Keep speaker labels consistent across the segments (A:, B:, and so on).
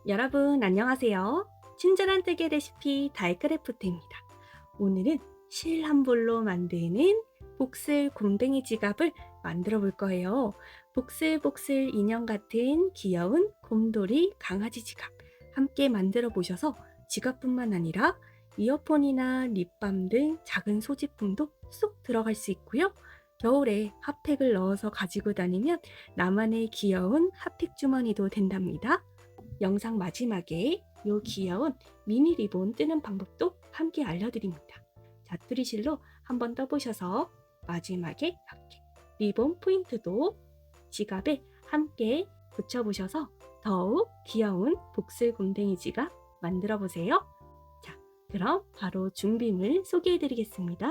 A: 여러분 안녕하세요. 친절한 뜨개 레시피 달크래프트입니다. 오늘은 실 한 볼로 만드는 복슬 곰뱅이 지갑을 만들어 볼 거예요. 복슬복슬 인형 같은 귀여운 곰돌이 강아지 지갑 함께 만들어 보셔서 지갑뿐만 아니라 이어폰이나 립밤 등 작은 소지품도 쏙 들어갈 수 있고요. 겨울에 핫팩을 넣어서 가지고 다니면 나만의 귀여운 핫팩 주머니도 된답니다. 영상 마지막에 요 귀여운 미니 리본 뜨는 방법도 함께 알려드립니다. 자투리실로 한번 떠보셔서 마지막에 이렇게 리본 포인트도 지갑에 함께 붙여보셔서 더욱 귀여운 복슬 곰탱이 지갑 만들어 보세요. 자, 그럼 바로 준비물 소개해 드리겠습니다.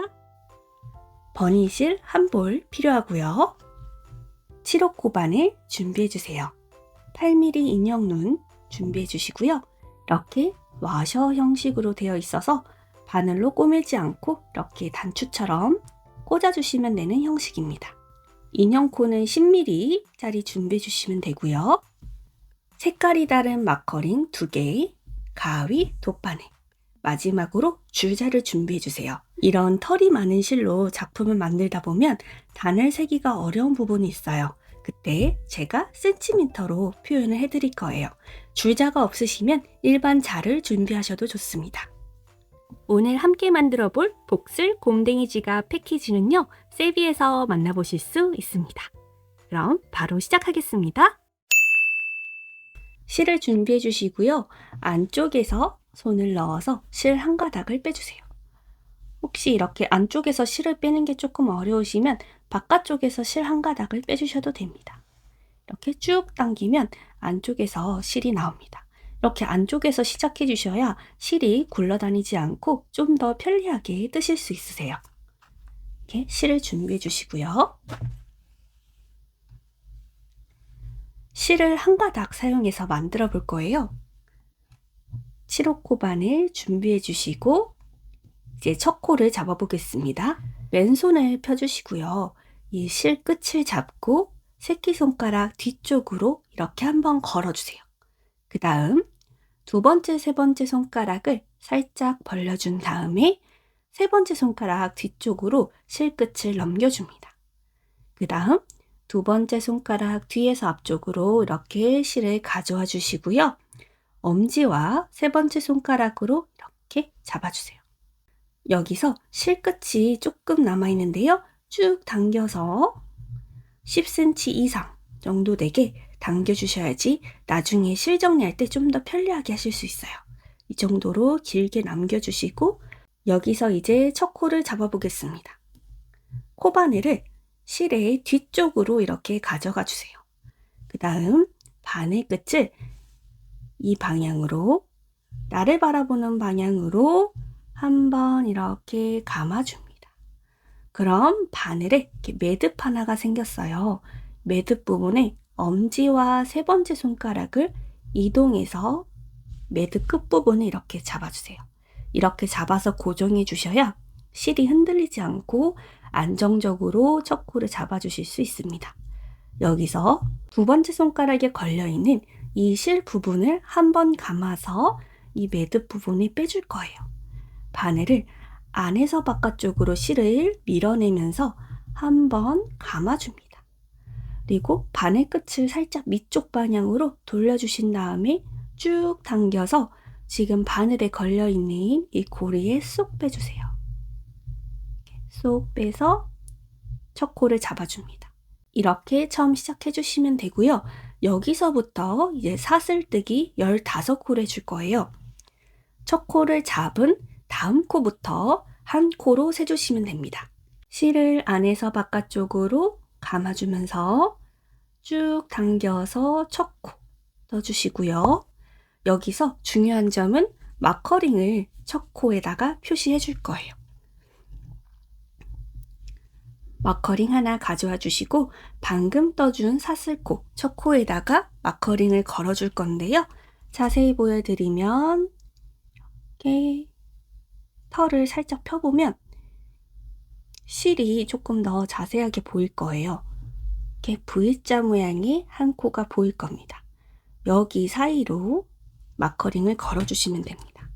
A: 버니실 한 볼 필요하고요. 7호 코바늘 준비해 주세요. 8mm 인형 눈 준비해 주시고요. 이렇게 와셔 형식으로 되어 있어서 바늘로 꼬매지 않고 이렇게 단추처럼 꽂아주시면 되는 형식입니다. 인형 코는 10mm 짜리 준비해 주시면 되고요. 색깔이 다른 마커링 2개, 가위, 돗바늘, 마지막으로 줄자를 준비해 주세요. 이런 털이 많은 실로 작품을 만들다 보면 단을 세기가 어려운 부분이 있어요. 그때 제가 센티미터로 표현을 해드릴 거예요. 줄자가 없으시면 일반 자를 준비하셔도 좋습니다. 오늘 함께 만들어 볼 복슬 곰댕이 지갑 패키지는요, 세비에서 만나보실 수 있습니다. 그럼 바로 시작하겠습니다. 실을 준비해 주시고요. 안쪽에서 손을 넣어서 실 한 가닥을 빼주세요. 혹시 이렇게 안쪽에서 실을 빼는 게 조금 어려우시면 바깥쪽에서 실 한 가닥을 빼주셔도 됩니다. 이렇게 쭉 당기면 안쪽에서 실이 나옵니다. 이렇게 안쪽에서 시작해 주셔야 실이 굴러다니지 않고 좀 더 편리하게 뜨실 수 있으세요. 이렇게 실을 준비해 주시고요. 실을 한 가닥 사용해서 만들어 볼 거예요. 7호 코바늘 준비해 주시고 이제 첫 코를 잡아 보겠습니다. 왼손을 펴주시고요. 이 실 끝을 잡고 새끼손가락 뒤쪽으로 이렇게 한번 걸어주세요. 그 다음 두 번째, 세 번째 손가락을 살짝 벌려준 다음에 세 번째 손가락 뒤쪽으로 실 끝을 넘겨줍니다. 그 다음 두 번째 손가락 뒤에서 앞쪽으로 이렇게 실을 가져와 주시고요. 엄지와 세 번째 손가락으로 이렇게 잡아주세요. 여기서 실 끝이 조금 남아있는데요. 쭉 당겨서 10cm 이상 정도 되게 당겨주셔야지 나중에 실 정리할 때 좀 더 편리하게 하실 수 있어요. 이 정도로 길게 남겨주시고 여기서 이제 첫 코를 잡아보겠습니다. 코바늘을 실의 뒤쪽으로 이렇게 가져가 주세요. 그 다음 바늘 끝을 이 방향으로, 나를 바라보는 방향으로 한번 이렇게 감아줍니다. 그럼 바늘에 이렇게 매듭 하나가 생겼어요. 매듭 부분에 엄지와 세 번째 손가락을 이동해서 매듭 끝부분을 이렇게 잡아주세요. 이렇게 잡아서 고정해 주셔야 실이 흔들리지 않고 안정적으로 첫 코를 잡아주실 수 있습니다. 여기서 두 번째 손가락에 걸려있는 이 실 부분을 한번 감아서 이 매듭 부분을 빼줄 거예요. 바늘을 안에서 바깥쪽으로 실을 밀어내면서 한번 감아줍니다. 그리고 바늘 끝을 살짝 밑쪽 방향으로 돌려주신 다음에 쭉 당겨서 지금 바늘에 걸려있는 이 고리에 쏙 빼주세요. 쏙 빼서 첫 코를 잡아줍니다. 이렇게 처음 시작해 주시면 되고요. 여기서부터 이제 사슬뜨기 15코를 해줄 거예요. 첫 코를 잡은 다음 코부터 한 코로 세주시면 됩니다. 실을 안에서 바깥쪽으로 감아주면서 쭉 당겨서 첫 코 넣어주시고요. 여기서 중요한 점은 마커링을 첫 코에다가 표시해 줄 거예요. 마커링 하나 가져와 주시고 방금 떠준 사슬코 첫 코에다가 마커링을 걸어 줄 건데요. 자세히 보여드리면 이렇게 털을 살짝 펴보면 실이 조금 더 자세하게 보일 거예요. 이렇게 V자 모양의 한 코가 보일 겁니다. 여기 사이로 마커링을 걸어주시면 됩니다.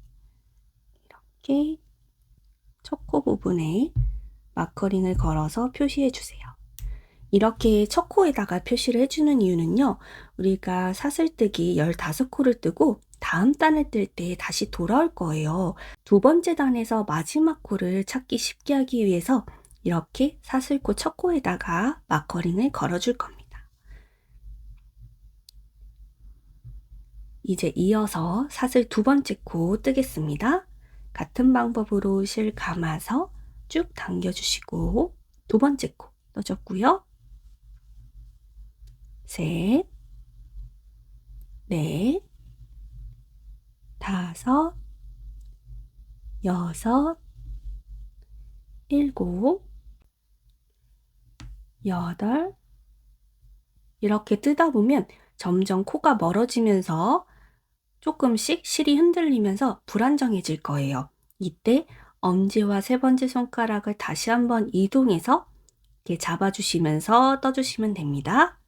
A: 이렇게 첫 코 부분에 마커링을 걸어서 표시해 주세요. 이렇게 첫 코에다가 표시를 해주는 이유는요, 우리가 사슬뜨기 15코를 뜨고 다음 단을 뜰 때 다시 돌아올 거예요. 두 번째 단에서 마지막 코를 찾기 쉽게 하기 위해서 이렇게 사슬코 첫 코에다가 마커링을 걸어줄 겁니다. 이제 이어서 사슬 두 번째 코 뜨겠습니다. 같은 방법으로 실 감아서 쭉 당겨주시고 두 번째 코 떠줬고요. 셋, 넷, 다섯, 여섯, 일곱, 여덟. 이렇게 뜨다 보면 점점 코가 멀어지면서 조금씩 실이 흔들리면서 불안정해질 거예요. 이때 엄지와 세 번째 손가락을 다시 한번 이동해서 이렇게 잡아주시면서 떠주시면 됩니다.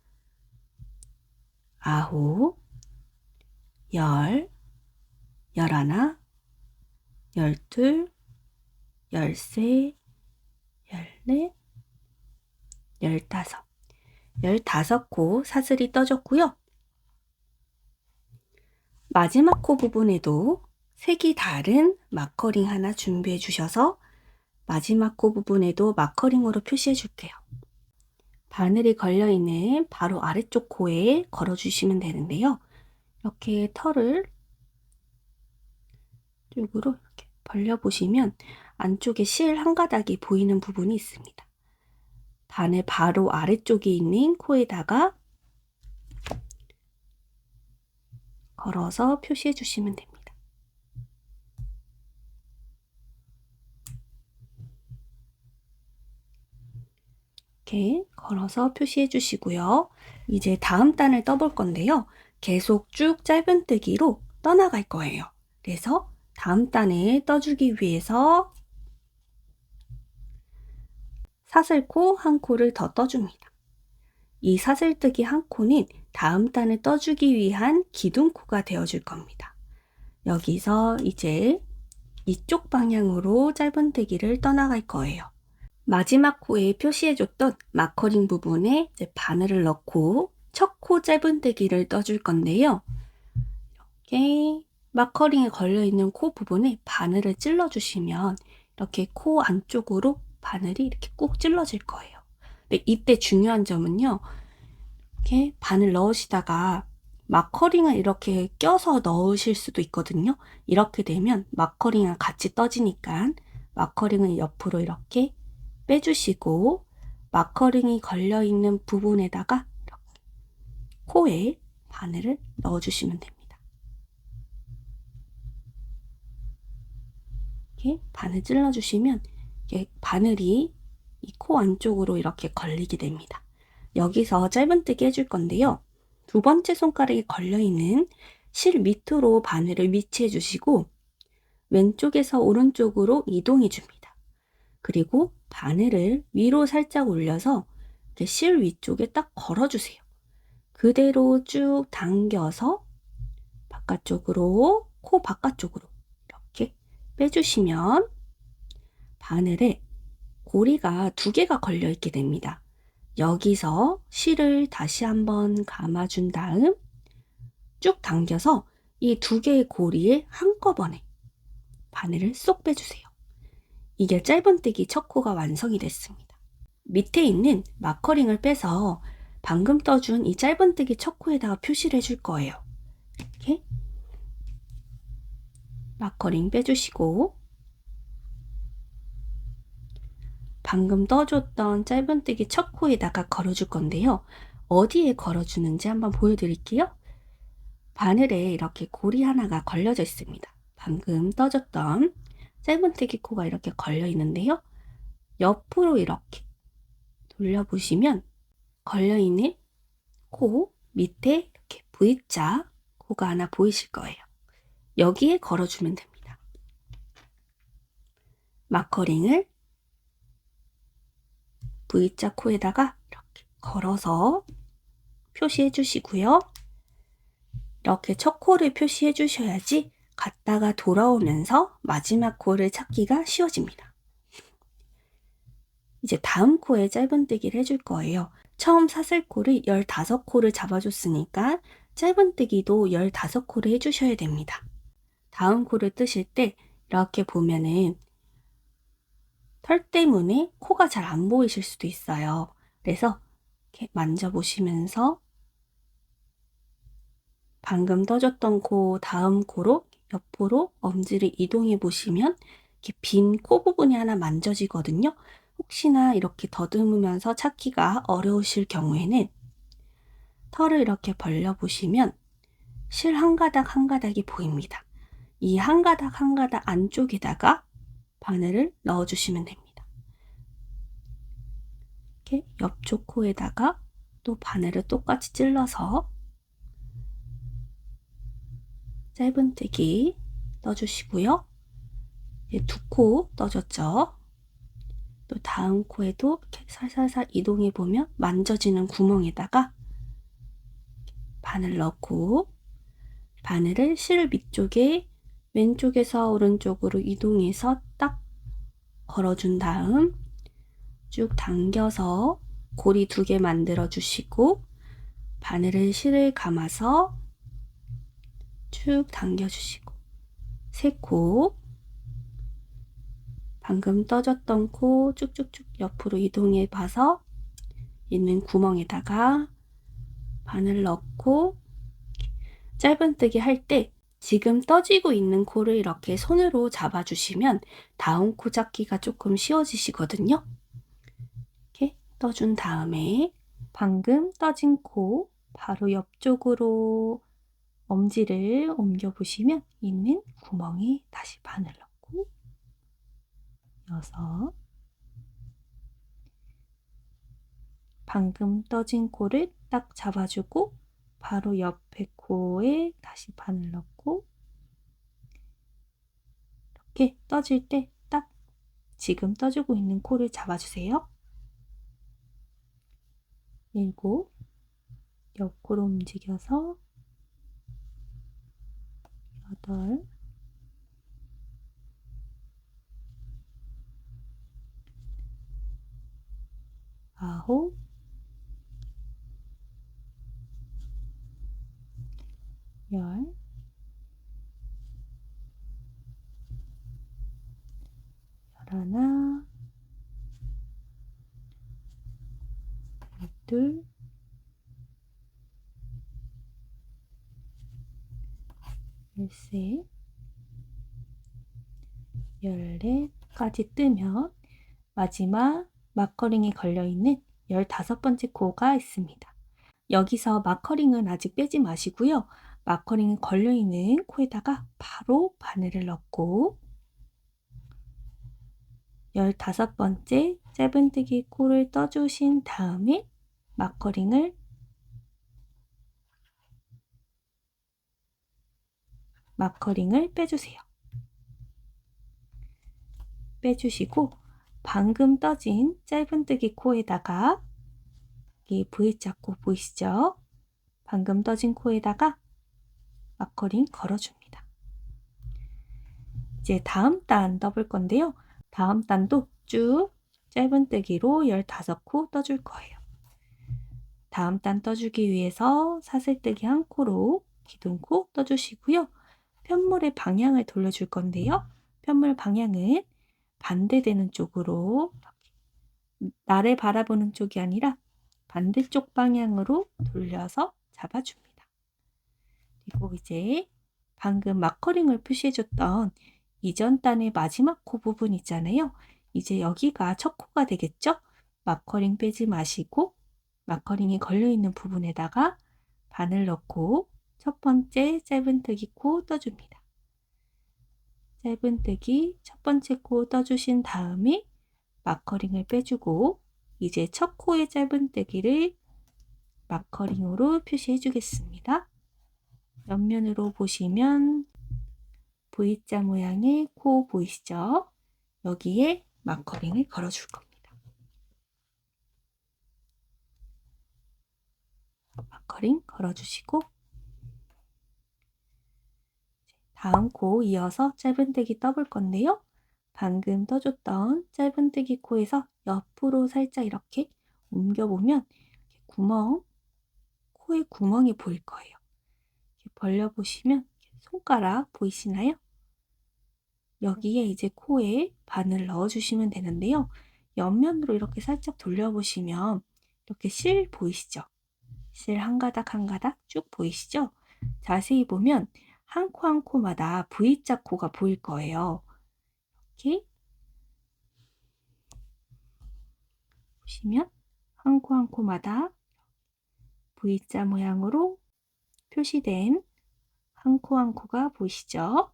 A: 아홉, 열, 열하나, 열둘, 열세, 열넷, 열다섯. 15코 사슬이 떠졌고요. 마지막 코 부분에도 색이 다른 마커링 하나 준비해 주셔서 마지막 코 부분에도 마커링으로 표시해 줄게요. 바늘이 걸려있는 바로 아래쪽 코에 걸어주시면 되는데요. 이렇게 털을 쪽으로 이렇게 벌려보시면 안쪽에 실 한 가닥이 보이는 부분이 있습니다. 바늘 바로 아래쪽에 있는 코에다가 걸어서 표시해 주시면 됩니다. 이렇게 걸어서 표시해 주시고요. 이제 다음 단을 떠볼 건데요. 계속 쭉 짧은뜨기로 떠나갈 거예요. 그래서 다음 단을 떠주기 위해서 사슬코 한 코를 더 떠줍니다. 이 사슬뜨기 한 코는 다음 단을 떠주기 위한 기둥코가 되어줄 겁니다. 여기서 이제 이쪽 방향으로 짧은뜨기를 떠나갈 거예요. 마지막 코에 표시해줬던 마커링 부분에 이제 바늘을 넣고 첫 코 짧은뜨기를 떠줄 건데요. 이렇게 마커링에 걸려있는 코 부분에 바늘을 찔러주시면 이렇게 코 안쪽으로 바늘이 이렇게 꾹 찔러질 거예요. 근데 이때 중요한 점은요. 이렇게 바늘 넣으시다가 마커링을 이렇게 껴서 넣으실 수도 있거든요. 이렇게 되면 마커링이랑 같이 떠지니까 마커링을 옆으로 이렇게 빼주시고 마커링이 걸려있는 부분에다가 이렇게 코에 바늘을 넣어주시면 됩니다. 이렇게 바늘 찔러주시면 이렇게 바늘이 이 코 안쪽으로 이렇게 걸리게 됩니다. 여기서 짧은뜨기 해줄 건데요. 두 번째 손가락에 걸려있는 실 밑으로 바늘을 위치해 주시고 왼쪽에서 오른쪽으로 이동해 줍니다. 그리고 바늘을 위로 살짝 올려서 이렇게 실 위쪽에 딱 걸어주세요. 그대로 쭉 당겨서 바깥쪽으로, 코 바깥쪽으로 이렇게 빼주시면 바늘에 고리가 두 개가 걸려 있게 됩니다. 여기서 실을 다시 한번 감아준 다음 쭉 당겨서 이 두 개의 고리에 한꺼번에 바늘을 쏙 빼주세요. 이게 짧은뜨기 첫 코가 완성이 됐습니다. 밑에 있는 마커링을 빼서 방금 떠준 이 짧은뜨기 첫 코에다가 표시를 해줄 거예요. 이렇게 마커링 빼주시고 방금 떠줬던 짧은뜨기 첫 코에다가 걸어줄 건데요. 어디에 걸어주는지 한번 보여드릴게요. 바늘에 이렇게 고리 하나가 걸려져 있습니다. 방금 떠줬던 짧은뜨기 코가 이렇게 걸려 있는데요. 옆으로 이렇게 돌려보시면 걸려있는 코 밑에 이렇게 V자 코가 하나 보이실 거예요. 여기에 걸어주면 됩니다. 마커링을 V자 코에다가 이렇게 걸어서 표시해 주시고요. 이렇게 첫 코를 표시해 주셔야지 갔다가 돌아오면서 마지막 코를 찾기가 쉬워집니다. 이제 다음 코에 짧은뜨기를 해줄 거예요. 처음 사슬코를 15코를 잡아줬으니까 짧은뜨기도 15코를 해주셔야 됩니다. 다음 코를 뜨실 때 이렇게 보면은 털 때문에 코가 잘 안 보이실 수도 있어요. 그래서 이렇게 만져보시면서 방금 떠줬던 코 다음 코로 옆으로 엄지를 이동해 보시면 이렇게 빈 코 부분이 하나 만져지거든요. 혹시나 이렇게 더듬으면서 찾기가 어려우실 경우에는 털을 이렇게 벌려 보시면 실 한 가닥 한 가닥이 보입니다. 이 한 가닥 한 가닥 안쪽에다가 바늘을 넣어 주시면 됩니다. 이렇게 옆쪽 코에다가 또 바늘을 똑같이 찔러서 짧은뜨기 떠주시고요. 두 코 떠줬죠. 또 다음 코에도 이렇게 살살살 이동해 보면 만져지는 구멍에다가 바늘 넣고 바늘을 실 밑쪽에 왼쪽에서 오른쪽으로 이동해서 딱 걸어준 다음 쭉 당겨서 고리 2개 만들어 주시고 바늘을 실을 감아서 쭉 당겨 주시고 3코 방금 떠줬던 코 쭉쭉쭉 옆으로 이동해 봐서 있는 구멍에다가 바늘 넣고 짧은뜨기 할 때 지금 떠지고 있는 코를 이렇게 손으로 잡아주시면 다음 코 잡기가 조금 쉬워지시거든요. 이렇게 떠준 다음에 방금 떠진 코 바로 옆쪽으로 엄지를 옮겨 보시면 있는 구멍에 다시 바늘 넣고 6 방금 떠진 코를 딱 잡아주고 바로 옆에 코에 다시 바늘 넣고 이렇게 떠질 때 딱 지금 떠주고 있는 코를 잡아주세요. 7 옆코로 움직여서 8 9 10 11 12 13 14까지 뜨면 마지막 마커링이 걸려있는 15번째 코가 있습니다. 여기서 마커링은 아직 빼지 마시고요. 마커링이 걸려있는 코에다가 바로 바늘을 넣고 15번째 짧은뜨기 코를 떠주신 다음에 마커링을 빼주세요. 빼주시고 방금 떠진 짧은뜨기 코에다가 이 V자 코 보이시죠? 방금 떠진 코에다가 마커링 걸어줍니다. 이제 다음 단 떠볼 건데요. 다음 단도 쭉 짧은뜨기로 15코 떠줄 거예요. 다음 단 떠주기 위해서 사슬뜨기 1코로 기둥코 떠주시고요. 편물의 방향을 돌려줄 건데요. 편물 방향은 반대되는 쪽으로 나를 바라보는 쪽이 아니라 반대쪽 방향으로 돌려서 잡아줍니다. 그리고 이제 방금 마커링을 표시해줬던 이전 단의 마지막 코 부분 있잖아요. 이제 여기가 첫 코가 되겠죠? 마커링 빼지 마시고 마커링이 걸려있는 부분에다가 바늘 넣고 첫 번째 짧은뜨기 코 떠줍니다. 짧은뜨기 첫 번째 코 떠주신 다음에 마커링을 빼주고 이제 첫 코의 짧은뜨기를 마커링으로 표시해 주겠습니다. 옆면으로 보시면 V자 모양의 코 보이시죠? 여기에 마커링을 걸어줄 겁니다. 마커링 걸어주시고 다음 코 이어서 짧은뜨기 떠볼 건데요. 방금 떠줬던 짧은뜨기 코에서 옆으로 살짝 이렇게 옮겨보면 코에 구멍이 보일 거예요. 이렇게 벌려보시면 손가락 보이시나요? 여기에 이제 코에 바늘 넣어주시면 되는데요. 옆면으로 이렇게 살짝 돌려보시면 이렇게 실 보이시죠? 실 한 가닥 한 가닥 쭉 보이시죠? 자세히 보면 한 코 한 코마다 V자 코가 보일 거예요. 이렇게 보시면 한 코 한 코마다 V자 모양으로 표시된 한 코 한 코가 보이시죠?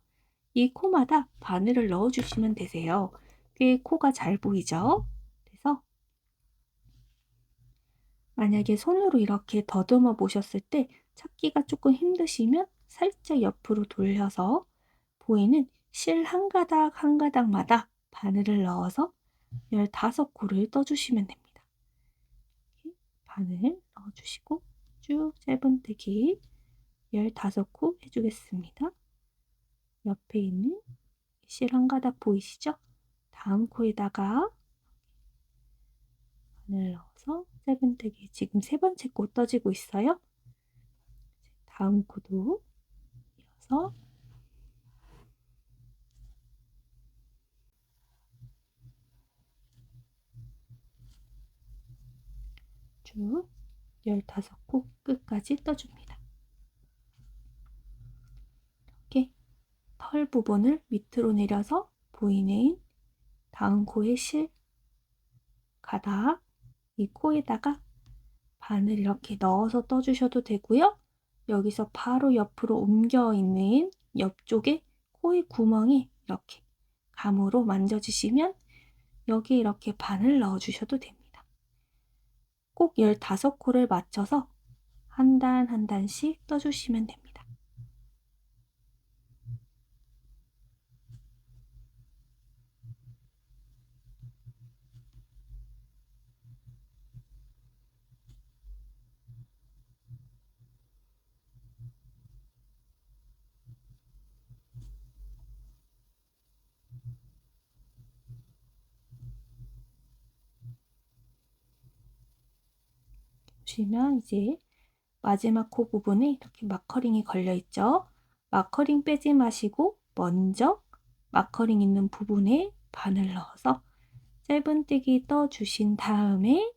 A: 이 코마다 바늘을 넣어주시면 되세요. 꽤 코가 잘 보이죠? 그래서 만약에 손으로 이렇게 더듬어 보셨을 때 찾기가 조금 힘드시면 살짝 옆으로 돌려서 보이는 실 한 가닥 한 가닥마다 바늘을 넣어서 15코를 떠주시면 됩니다. 이렇게 바늘 넣어주시고 쭉 짧은뜨기 15코 해주겠습니다. 옆에 있는 실 한 가닥 보이시죠? 다음 코에다가 바늘 넣어서 짧은뜨기 지금 3번째 코 떠지고 있어요. 다음 코도 이어서 쭉 15코 끝까지 떠줍니다. 이렇게 털 부분을 밑으로 내려서 보이는 다음 코에 실 가닥 이 코에다가 바늘 이렇게 넣어서 떠주셔도 되고요. 여기서 바로 옆으로 옮겨 있는 옆쪽에 코의 구멍에 이렇게 감으로 만져주시면 여기에 이렇게 바늘 넣어주셔도 됩니다. 꼭 15코를 맞춰서 한 단 한 단씩 떠주시면 됩니다. 보시면 이제 마지막 코 부분에 이렇게 마커링이 걸려 있죠. 마커링 빼지 마시고 먼저 마커링 있는 부분에 바늘 넣어서 짧은뜨기 떠주신 다음에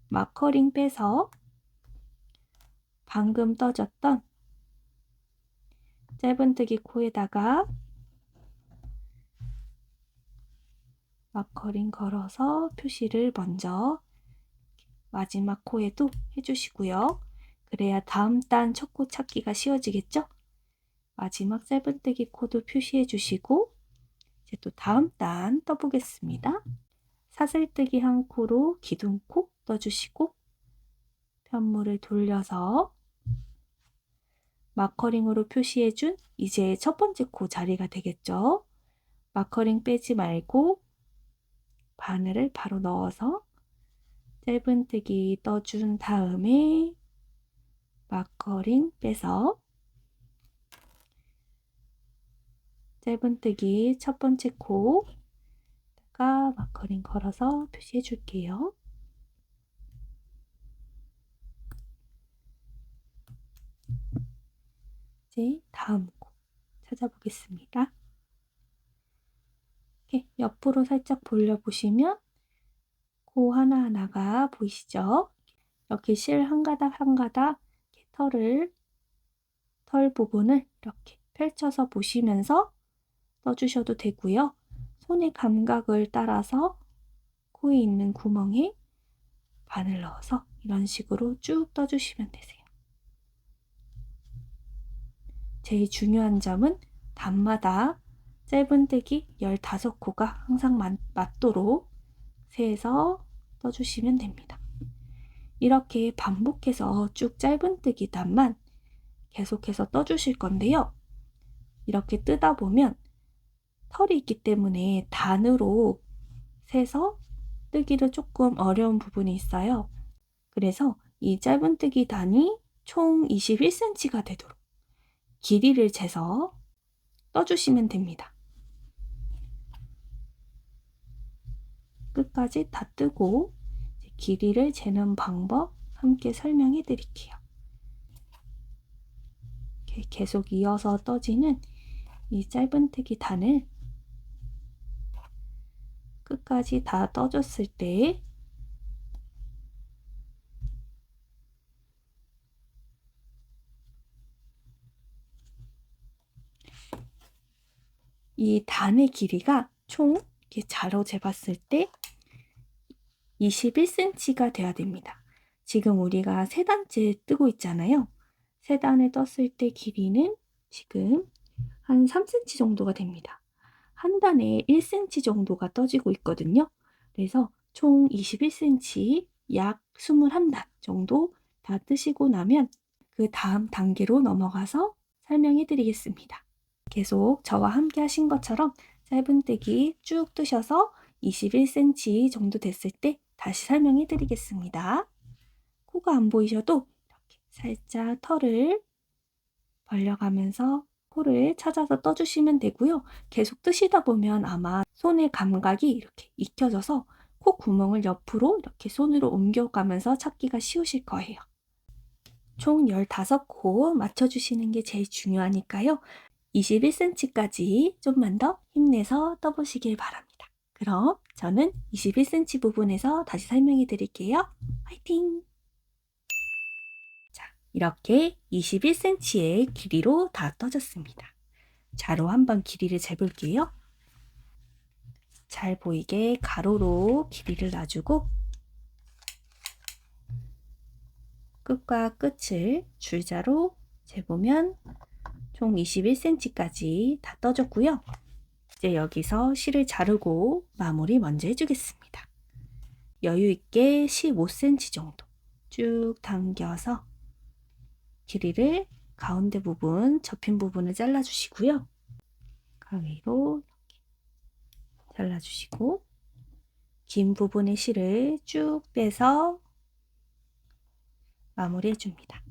A: 마커링 빼서 방금 떠졌던 짧은뜨기 코에다가 마커링 걸어서 표시를 먼저 마지막 코에도 해주시고요. 그래야 다음 단 첫 코 찾기가 쉬워지겠죠? 마지막 짧은뜨기 코도 표시해 주시고 이제 또 다음 단 떠보겠습니다. 사슬뜨기 한 코로 기둥코 떠주시고 편물을 돌려서 마커링으로 표시해준 이제 첫 번째 코 자리가 되겠죠. 마커링 빼지 말고 바늘을 바로 넣어서 짧은뜨기 떠준 다음에 마커링 빼서 짧은뜨기 첫 번째 코에다가 마커링 걸어서 표시해 줄게요. 이제 다음 코 찾아보겠습니다. 이렇게 옆으로 살짝 돌려보시면 코 하나하나가 보이시죠? 이렇게 실 한 가닥 한 가닥 털 부분을 이렇게 펼쳐서 보시면서 떠주셔도 되고요. 손의 감각을 따라서 코에 있는 구멍에 바늘 넣어서 이런 식으로 쭉 떠주시면 되세요. 제일 중요한 점은 단마다 짧은뜨기 15코가 항상 맞도록 세서 떠주시면 됩니다. 이렇게 반복해서 쭉 짧은뜨기 단만 계속해서 떠주실 건데요. 이렇게 뜨다 보면 털이 있기 때문에 단으로 세서 뜨기를 조금 어려운 부분이 있어요. 그래서 이 짧은뜨기 단이 총 21cm가 되도록 길이를 재서 떠주시면 됩니다. 끝까지 다 뜨고 길이를 재는 방법 함께 설명해 드릴게요. 계속 이어서 떠지는 이 짧은뜨기 단을 끝까지 다 떠줬을 때 이 단의 길이가 총 이렇게 자로 재봤을 때 21cm가 돼야 됩니다. 지금 우리가 세 단째 뜨고 있잖아요. 세 단을 떴을 때 길이는 지금 한 3cm 정도가 됩니다. 한 단에 1cm 정도가 떠지고 있거든요. 그래서 총 21cm, 약 21단 정도 다 뜨시고 나면 그 다음 단계로 넘어가서 설명해 드리겠습니다. 계속 저와 함께 하신 것처럼 짧은뜨기 쭉 뜨셔서 21cm 정도 됐을 때 다시 설명해 드리겠습니다. 코가 안 보이셔도 이렇게 살짝 털을 벌려가면서 코를 찾아서 떠주시면 되고요. 계속 뜨시다 보면 아마 손의 감각이 이렇게 익혀져서 코 구멍을 옆으로 이렇게 손으로 옮겨가면서 찾기가 쉬우실 거예요. 총 15코 맞춰주시는 게 제일 중요하니까요. 21cm까지 좀만 더 힘내서 떠보시길 바랍니다. 그럼 저는 21cm 부분에서 다시 설명해 드릴게요. 화이팅! 자, 이렇게 21cm의 길이로 다 떠졌습니다. 자로 한번 길이를 재볼게요. 잘 보이게 가로로 길이를 놔주고 끝과 끝을 줄자로 재보면 총 21cm까지 다 떠졌고요. 이제 여기서 실을 자르고 마무리 먼저 해주겠습니다. 여유 있게 15cm 정도 쭉 당겨서 길이를 가운데 부분, 접힌 부분을 잘라주시고요. 가위로 이렇게 잘라주시고 긴 부분의 실을 쭉 빼서 마무리 해줍니다.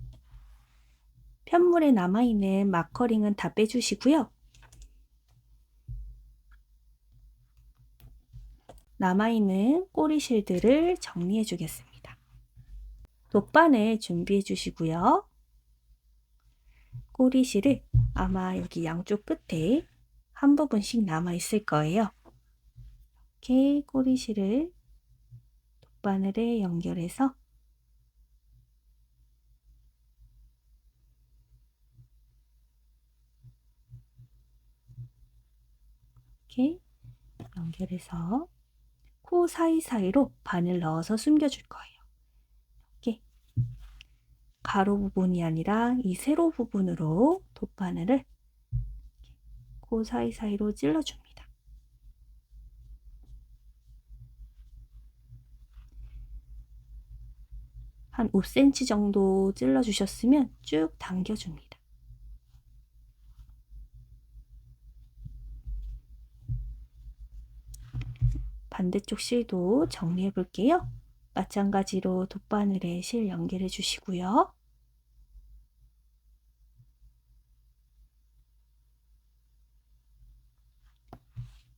A: 편물에 남아있는 마커링은 다 빼주시고요. 남아있는 꼬리실들을 정리해 주겠습니다. 돗바늘 준비해 주시고요. 꼬리실을 아마 여기 양쪽 끝에 한 부분씩 남아 있을 거예요. 이렇게 꼬리실을 돗바늘에 연결해서 이렇게 연결해서 코 사이사이로 바늘 넣어서 숨겨줄 거예요. 이렇게 가로 부분이 아니라 이 세로 부분으로 돗바늘을 코 사이사이로 찔러줍니다. 한 5cm 정도 찔러주셨으면 쭉 당겨줍니다. 반대쪽 실도 정리해 볼게요. 마찬가지로 돗바늘에 실 연결해 주시고요.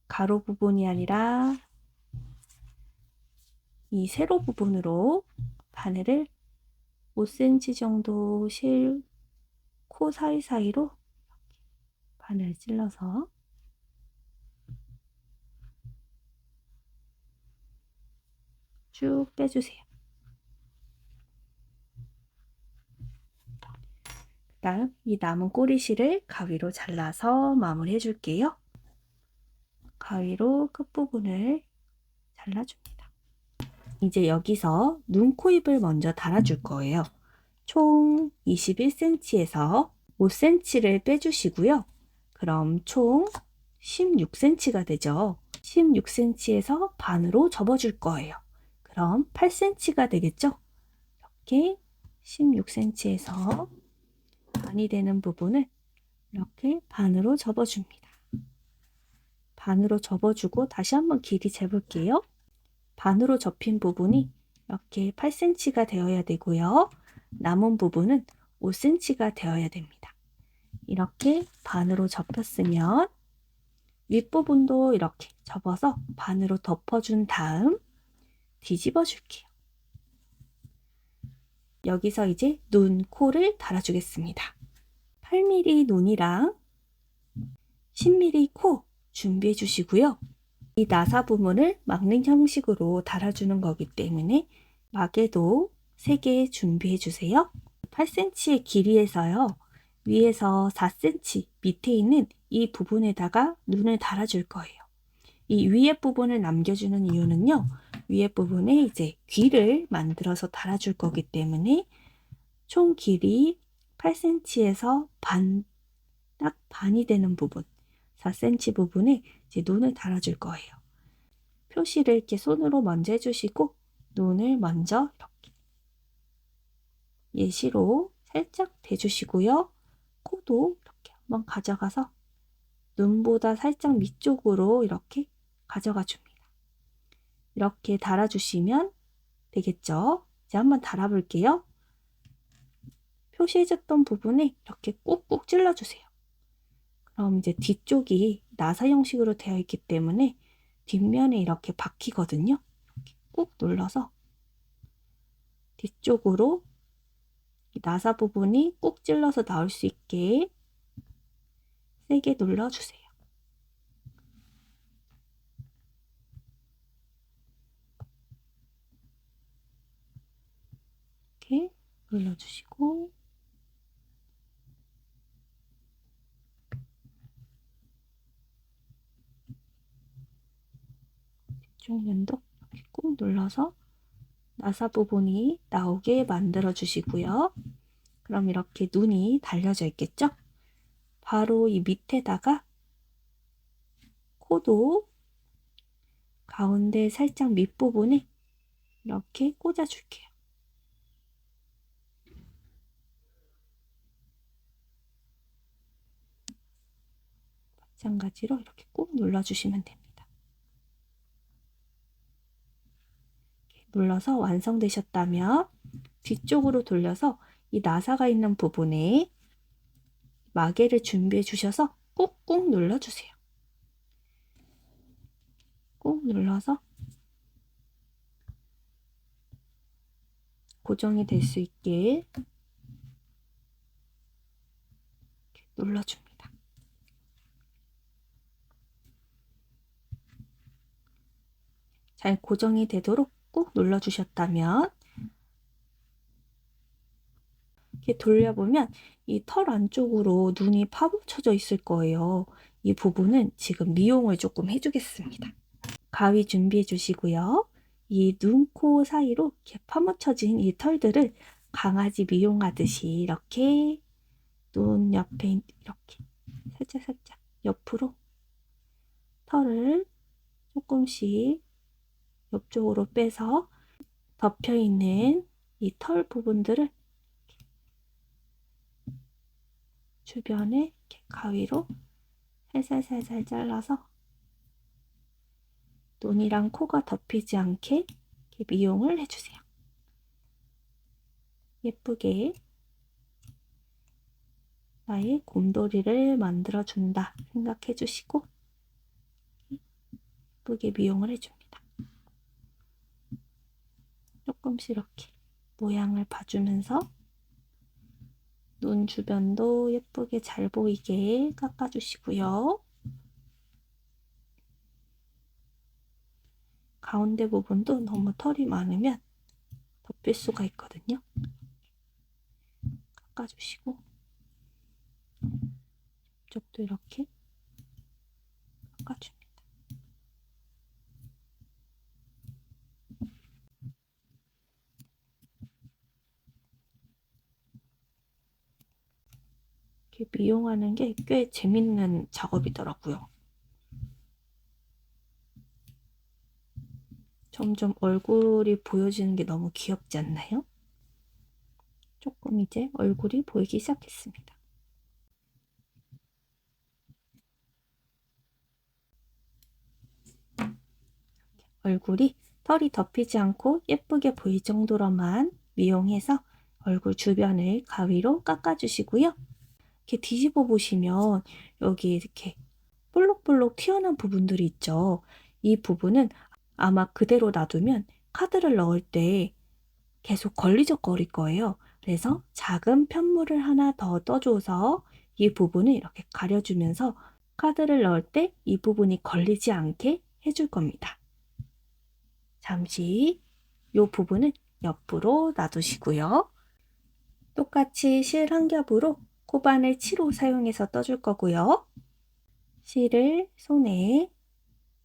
A: 가로 부분이 아니라 이 세로 부분으로 바늘을 5cm 정도 실 코 사이사이로 바늘 찔러서 쭉 빼주세요. 그다음 이 남은 꼬리실을 가위로 잘라서 마무리 해줄게요. 가위로 끝부분을 잘라줍니다. 이제 여기서 눈, 코, 입을 먼저 달아줄 거예요. 총 21cm에서 5cm를 빼주시고요. 그럼 총 16cm가 되죠. 16cm에서 반으로 접어줄 거예요. 그럼 8cm가 되겠죠? 이렇게 16cm에서 반이 되는 부분을 이렇게 반으로 접어줍니다. 반으로 접어주고 다시 한번 길이 재볼게요. 반으로 접힌 부분이 이렇게 8cm가 되어야 되고요. 남은 부분은 5cm가 되어야 됩니다. 이렇게 반으로 접혔으면 윗부분도 이렇게 접어서 반으로 덮어준 다음 뒤집어 줄게요. 여기서 이제 눈, 코를 달아주겠습니다. 8mm 눈이랑 10mm 코 준비해 주시고요. 이 나사 부분을 막는 형식으로 달아주는 거기 때문에 마개도 3개 준비해 주세요. 8cm의 길이에서요. 위에서 4cm, 밑에 있는 이 부분에다가 눈을 달아줄 거예요. 이 위에 부분을 남겨주는 이유는요. 위에 부분에 이제 귀를 만들어서 달아줄 거기 때문에 총 길이 8cm에서 딱 반이 되는 부분, 4cm 부분에 이제 눈을 달아줄 거예요. 표시를 이렇게 손으로 먼저 해주시고 눈을 먼저 이렇게 예시로 살짝 대주시고요. 코도 이렇게 한번 가져가서 눈보다 살짝 밑쪽으로 이렇게 가져가 줍니다. 이렇게 달아주시면 되겠죠? 이제 한번 달아볼게요. 표시해줬던 부분에 이렇게 꾹꾹 찔러주세요. 그럼 이제 뒤쪽이 나사 형식으로 되어 있기 때문에 뒷면에 이렇게 박히거든요. 이렇게 꾹 눌러서 뒤쪽으로 나사 부분이 꾹 찔러서 나올 수 있게 세게 눌러주세요. 이렇게 눌러주시고 뒤쪽 면도 이렇게 꾹 눌러서 나사 부분이 나오게 만들어 주시고요. 그럼 이렇게 눈이 달려져 있겠죠? 바로 이 밑에다가 코도 가운데 살짝 밑부분에 이렇게 꽂아 줄게요. 마찬가지로 이렇게 꾹 눌러주시면 됩니다. 눌러서 완성되셨다면 뒤쪽으로 돌려서 이 나사가 있는 부분에 마개를 준비해 주셔서 꾹꾹 눌러주세요. 꾹 눌러서 고정이 될 수 있게 눌러줍니다. 잘 고정이 되도록 꾹 눌러주셨다면 이렇게 돌려보면 이 털 안쪽으로 눈이 파묻혀져 있을 거예요. 이 부분은 지금 미용을 조금 해주겠습니다. 가위 준비해 주시고요. 이 눈, 코 사이로 이렇게 파묻혀진 이 털들을 강아지 미용하듯이 이렇게 눈 옆에 이렇게 살짝 옆으로 털을 조금씩 옆쪽으로 빼서 덮여있는 이 털 부분들을 주변에 이렇게 가위로 살살 잘라서 눈이랑 코가 덮이지 않게 이렇게 미용을 해주세요. 예쁘게 나의 곰돌이를 만들어준다 생각해 주시고 예쁘게 미용을 해줍니다. 조금씩 이렇게 모양을 봐주면서 눈 주변도 예쁘게 잘 보이게 깎아주시고요. 가운데 부분도 너무 털이 많으면 덮일 수가 있거든요. 깎아주시고 이쪽도 이렇게 깎아줍니다. 이렇게 미용하는 게 꽤 재밌는 작업이더라고요. 점점 얼굴이 보여지는 게 너무 귀엽지 않나요? 조금 이제 얼굴이 보이기 시작했습니다. 얼굴이 털이 덮이지 않고 예쁘게 보일 정도로만 미용해서 얼굴 주변을 가위로 깎아주시고요. 이렇게 뒤집어 보시면 여기 이렇게 볼록볼록 튀어나온 부분들이 있죠. 이 부분은 아마 그대로 놔두면 카드를 넣을 때 계속 걸리적거릴 거예요. 그래서 작은 편물을 하나 더 떠줘서 이 부분을 이렇게 가려주면서 카드를 넣을 때 이 부분이 걸리지 않게 해줄 겁니다. 잠시 이 부분은 옆으로 놔두시고요. 똑같이 실 한 겹으로 코바늘 7호 사용해서 떠줄 거고요. 실을 손에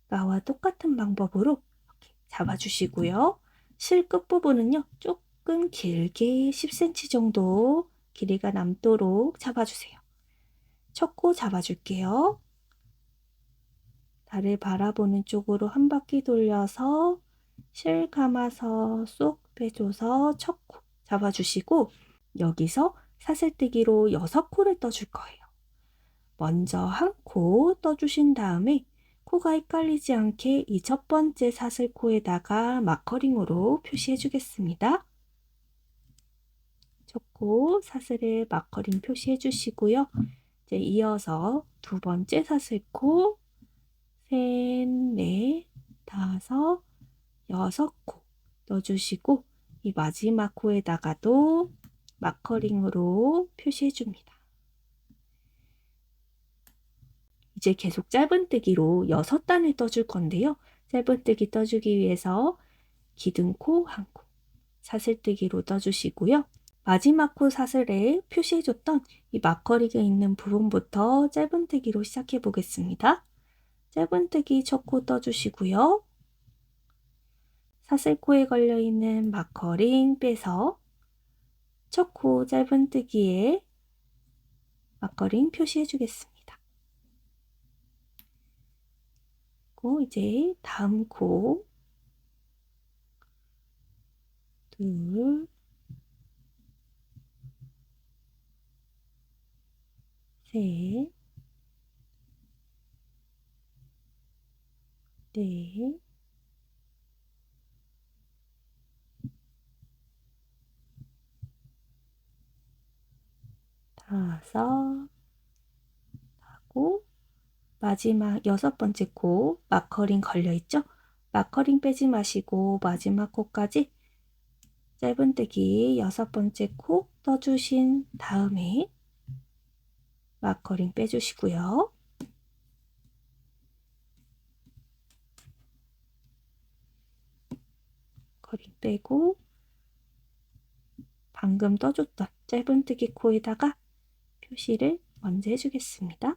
A: 나와 똑같은 방법으로 이렇게 잡아주시고요. 실 끝부분은요, 조금 길게 10cm 정도 길이가 남도록 잡아주세요. 첫 코 잡아줄게요. 나를 바라보는 쪽으로 한 바퀴 돌려서 실 감아서 쏙 빼줘서 첫 코 잡아주시고 여기서 사슬뜨기로 6코를 떠줄 거예요. 먼저 한 코 떠주신 다음에 코가 헷갈리지 않게 이 첫 번째 사슬코에다가 마커링으로 표시해 주겠습니다. 첫 코 사슬에 마커링 표시해 주시고요. 이제 이어서 두 번째 사슬코, 셋, 넷, 다섯, 6코 넣어주시고 이 마지막 코에다가도 마커링으로 표시해 줍니다. 이제 계속 짧은뜨기로 6단을 떠줄 건데요. 짧은뜨기 떠주기 위해서 기둥코 한 코, 사슬뜨기로 떠주시고요. 마지막 코 사슬에 표시해줬던 이 마커링이 있는 부분부터 짧은뜨기로 시작해 보겠습니다. 짧은뜨기 첫 코 떠주시고요. 사슬코에 걸려있는 마커링 빼서 첫 코 짧은뜨기에 마커링 표시해 주겠습니다. 이제 다음 코 둘, 셋, 넷, 다섯 하고 마지막 6번째 코 마커링 걸려있죠? 마커링 빼지 마시고 마지막 코까지 짧은뜨기 6번째 코 떠주신 다음에 마커링 빼주시고요. 마커링 빼고 방금 떠줬던 짧은뜨기 코에다가 표시를 먼저 해주겠습니다.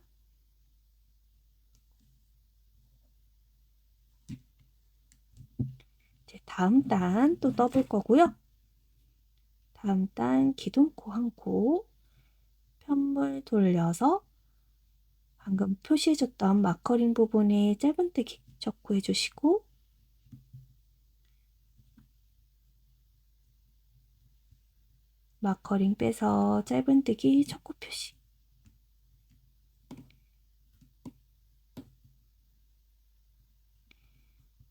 A: 이제 다음 단 또 떠볼 거고요. 다음 단 기둥코 한 코 편물 돌려서 방금 표시해줬던 마커링 부분에 짧은뜨기 적고 해주시고 마커링 빼서 짧은뜨기 적고 표시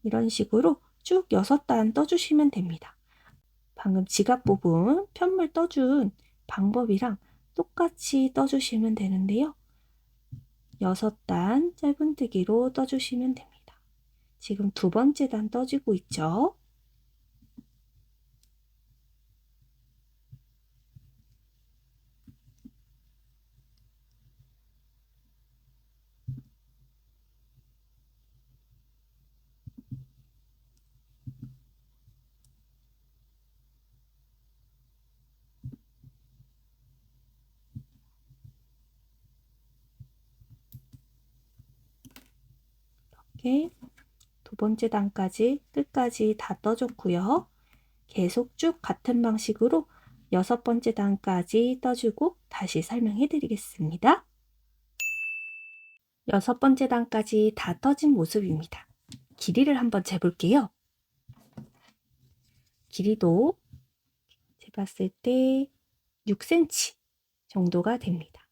A: 이런 식으로 쭉 6단 떠주시면 됩니다. 방금 지갑 부분 편물 떠준 방법이랑 똑같이 떠주시면 되는데요. 6단 짧은뜨기로 떠주시면 됩니다. 지금 두 번째 단 떠지고 있죠. 이렇게 두 번째 단까지 끝까지 다 떠줬고요. 계속 쭉 같은 방식으로 6번째 단까지 떠주고 다시 설명해 드리겠습니다. 6번째 단까지 다 떠진 모습입니다. 길이를 한번 재볼게요. 길이도 재봤을 때 6cm 정도가 됩니다.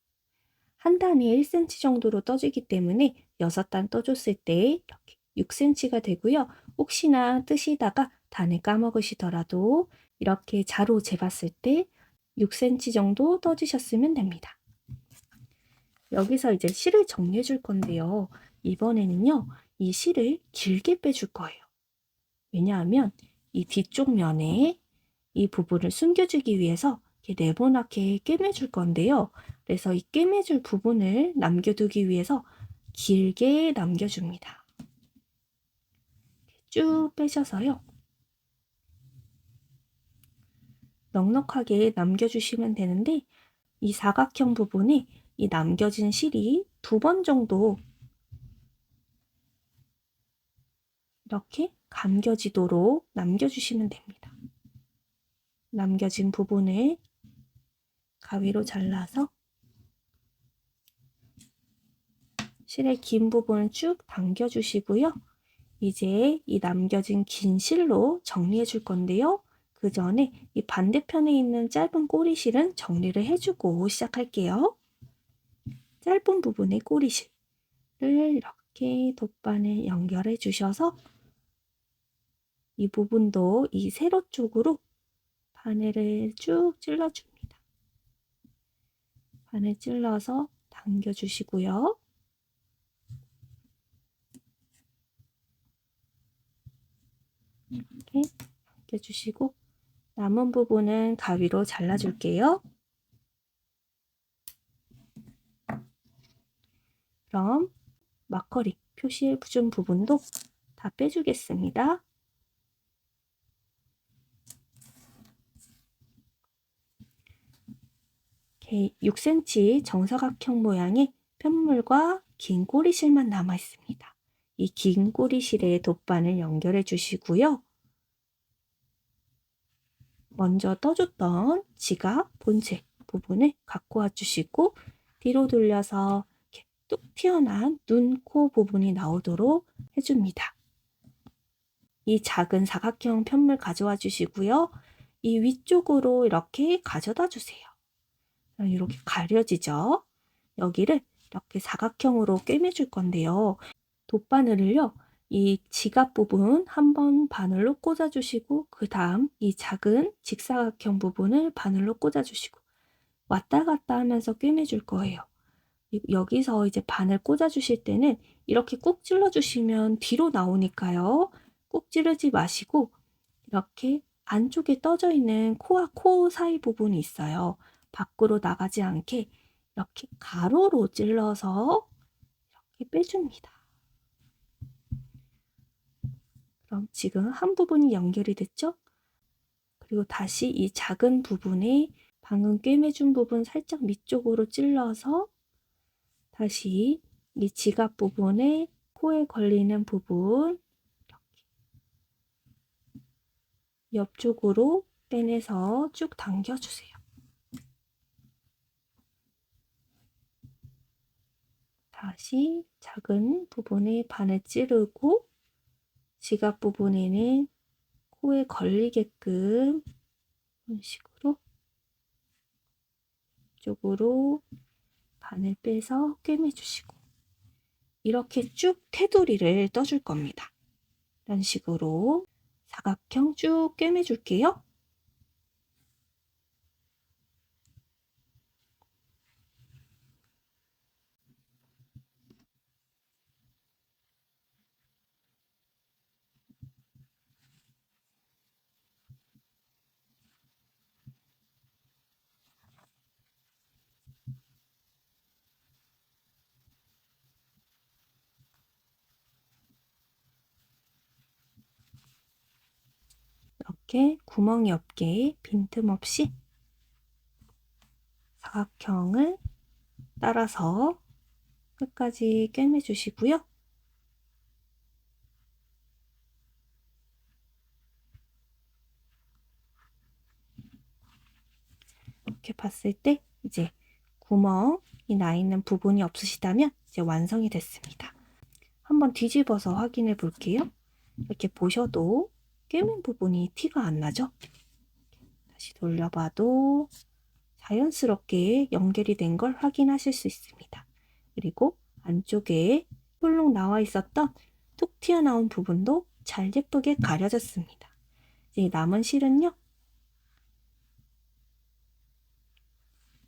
A: 한 단이 1cm 정도로 떠지기 때문에 6단 떠줬을 때 이렇게 6cm가 되고요. 혹시나 뜨시다가 단을 까먹으시더라도 이렇게 자로 재봤을 때 6cm 정도 떠주셨으면 됩니다. 여기서 이제 실을 정리해 줄 건데요. 이번에는요, 이 실을 길게 빼줄 거예요. 왜냐하면 이 뒤쪽 면에 이 부분을 숨겨주기 위해서 이렇게 네모나게 꿰매줄 건데요. 그래서 이 꿰매줄 부분을 남겨두기 위해서 길게 남겨줍니다. 쭉 빼셔서요. 넉넉하게 남겨주시면 되는데 이 사각형 부분에 이 남겨진 실이 2번 정도 이렇게 감겨지도록 남겨주시면 됩니다. 남겨진 부분을 가위로 잘라서 실의 긴 부분을 쭉 당겨주시고요. 이제 이 남겨진 긴 실로 정리해 줄 건데요. 그 전에 이 반대편에 있는 짧은 꼬리실은 정리를 해주고 시작할게요. 짧은 부분의 꼬리실을 이렇게 돗바늘 연결해 주셔서 이 부분도 이 세로 쪽으로 바늘을 쭉 찔러줍니다. 바늘 찔러서 당겨주시고요. 이렇게 당겨주시고 남은 부분은 가위로 잘라줄게요. 그럼 마커링 표시해 준 부분도 다 빼주겠습니다. 이렇게 6cm 정사각형 모양의 편물과 긴 꼬리실만 남아 있습니다. 이 긴 꼬리실에 돗바늘 연결해 주시고요. 먼저 떠줬던 지갑 본체 부분을 갖고 와 주시고 뒤로 돌려서 이렇게 뚝 튀어나온 눈, 코 부분이 나오도록 해줍니다. 이 작은 사각형 편물 가져와 주시고요. 이 위쪽으로 이렇게 가져다 주세요. 이렇게 가려지죠? 여기를 이렇게 사각형으로 꿰매줄 건데요. 돗바늘을요, 이 지갑 부분 한번 바늘로 꽂아주시고 그 다음 이 작은 직사각형 부분을 바늘로 꽂아주시고 왔다 갔다 하면서 꿰매줄 거예요. 여기서 이제 바늘 꽂아주실 때는 이렇게 꾹 찔러주시면 뒤로 나오니까요. 꾹 찌르지 마시고 이렇게 안쪽에 떠져 있는 코와 코 사이 부분이 있어요. 밖으로 나가지 않게 이렇게 가로로 찔러서 이렇게 빼줍니다. 그럼 지금 한 부분이 연결이 됐죠? 그리고 다시 이 작은 부분에 방금 꿰매준 부분 살짝 밑쪽으로 찔러서 다시 이 지갑 부분에 코에 걸리는 부분 이렇게 옆쪽으로 빼내서 쭉 당겨주세요. 다시 작은 부분에 바늘 찌르고 지갑 부분에는 코에 걸리게끔 이런 식으로 이쪽으로 바늘 빼서 꿰매주시고 이렇게 쭉 테두리를 떠줄 겁니다. 이런 식으로 사각형 쭉 꿰매줄게요. 이렇게 구멍이 없게 빈틈없이 사각형을 따라서 끝까지 꿰매주시고요. 이렇게 봤을 때 이제 구멍이 나 있는 부분이 없으시다면 이제 완성이 됐습니다. 한번 뒤집어서 확인해 볼게요. 이렇게 보셔도 꿰맨 부분이 티가 안 나죠? 다시 돌려봐도 자연스럽게 연결이 된 걸 확인하실 수 있습니다. 그리고 안쪽에 홀록 나와 있었던 툭 튀어나온 부분도 잘 예쁘게 가려졌습니다. 이제 남은 실은요.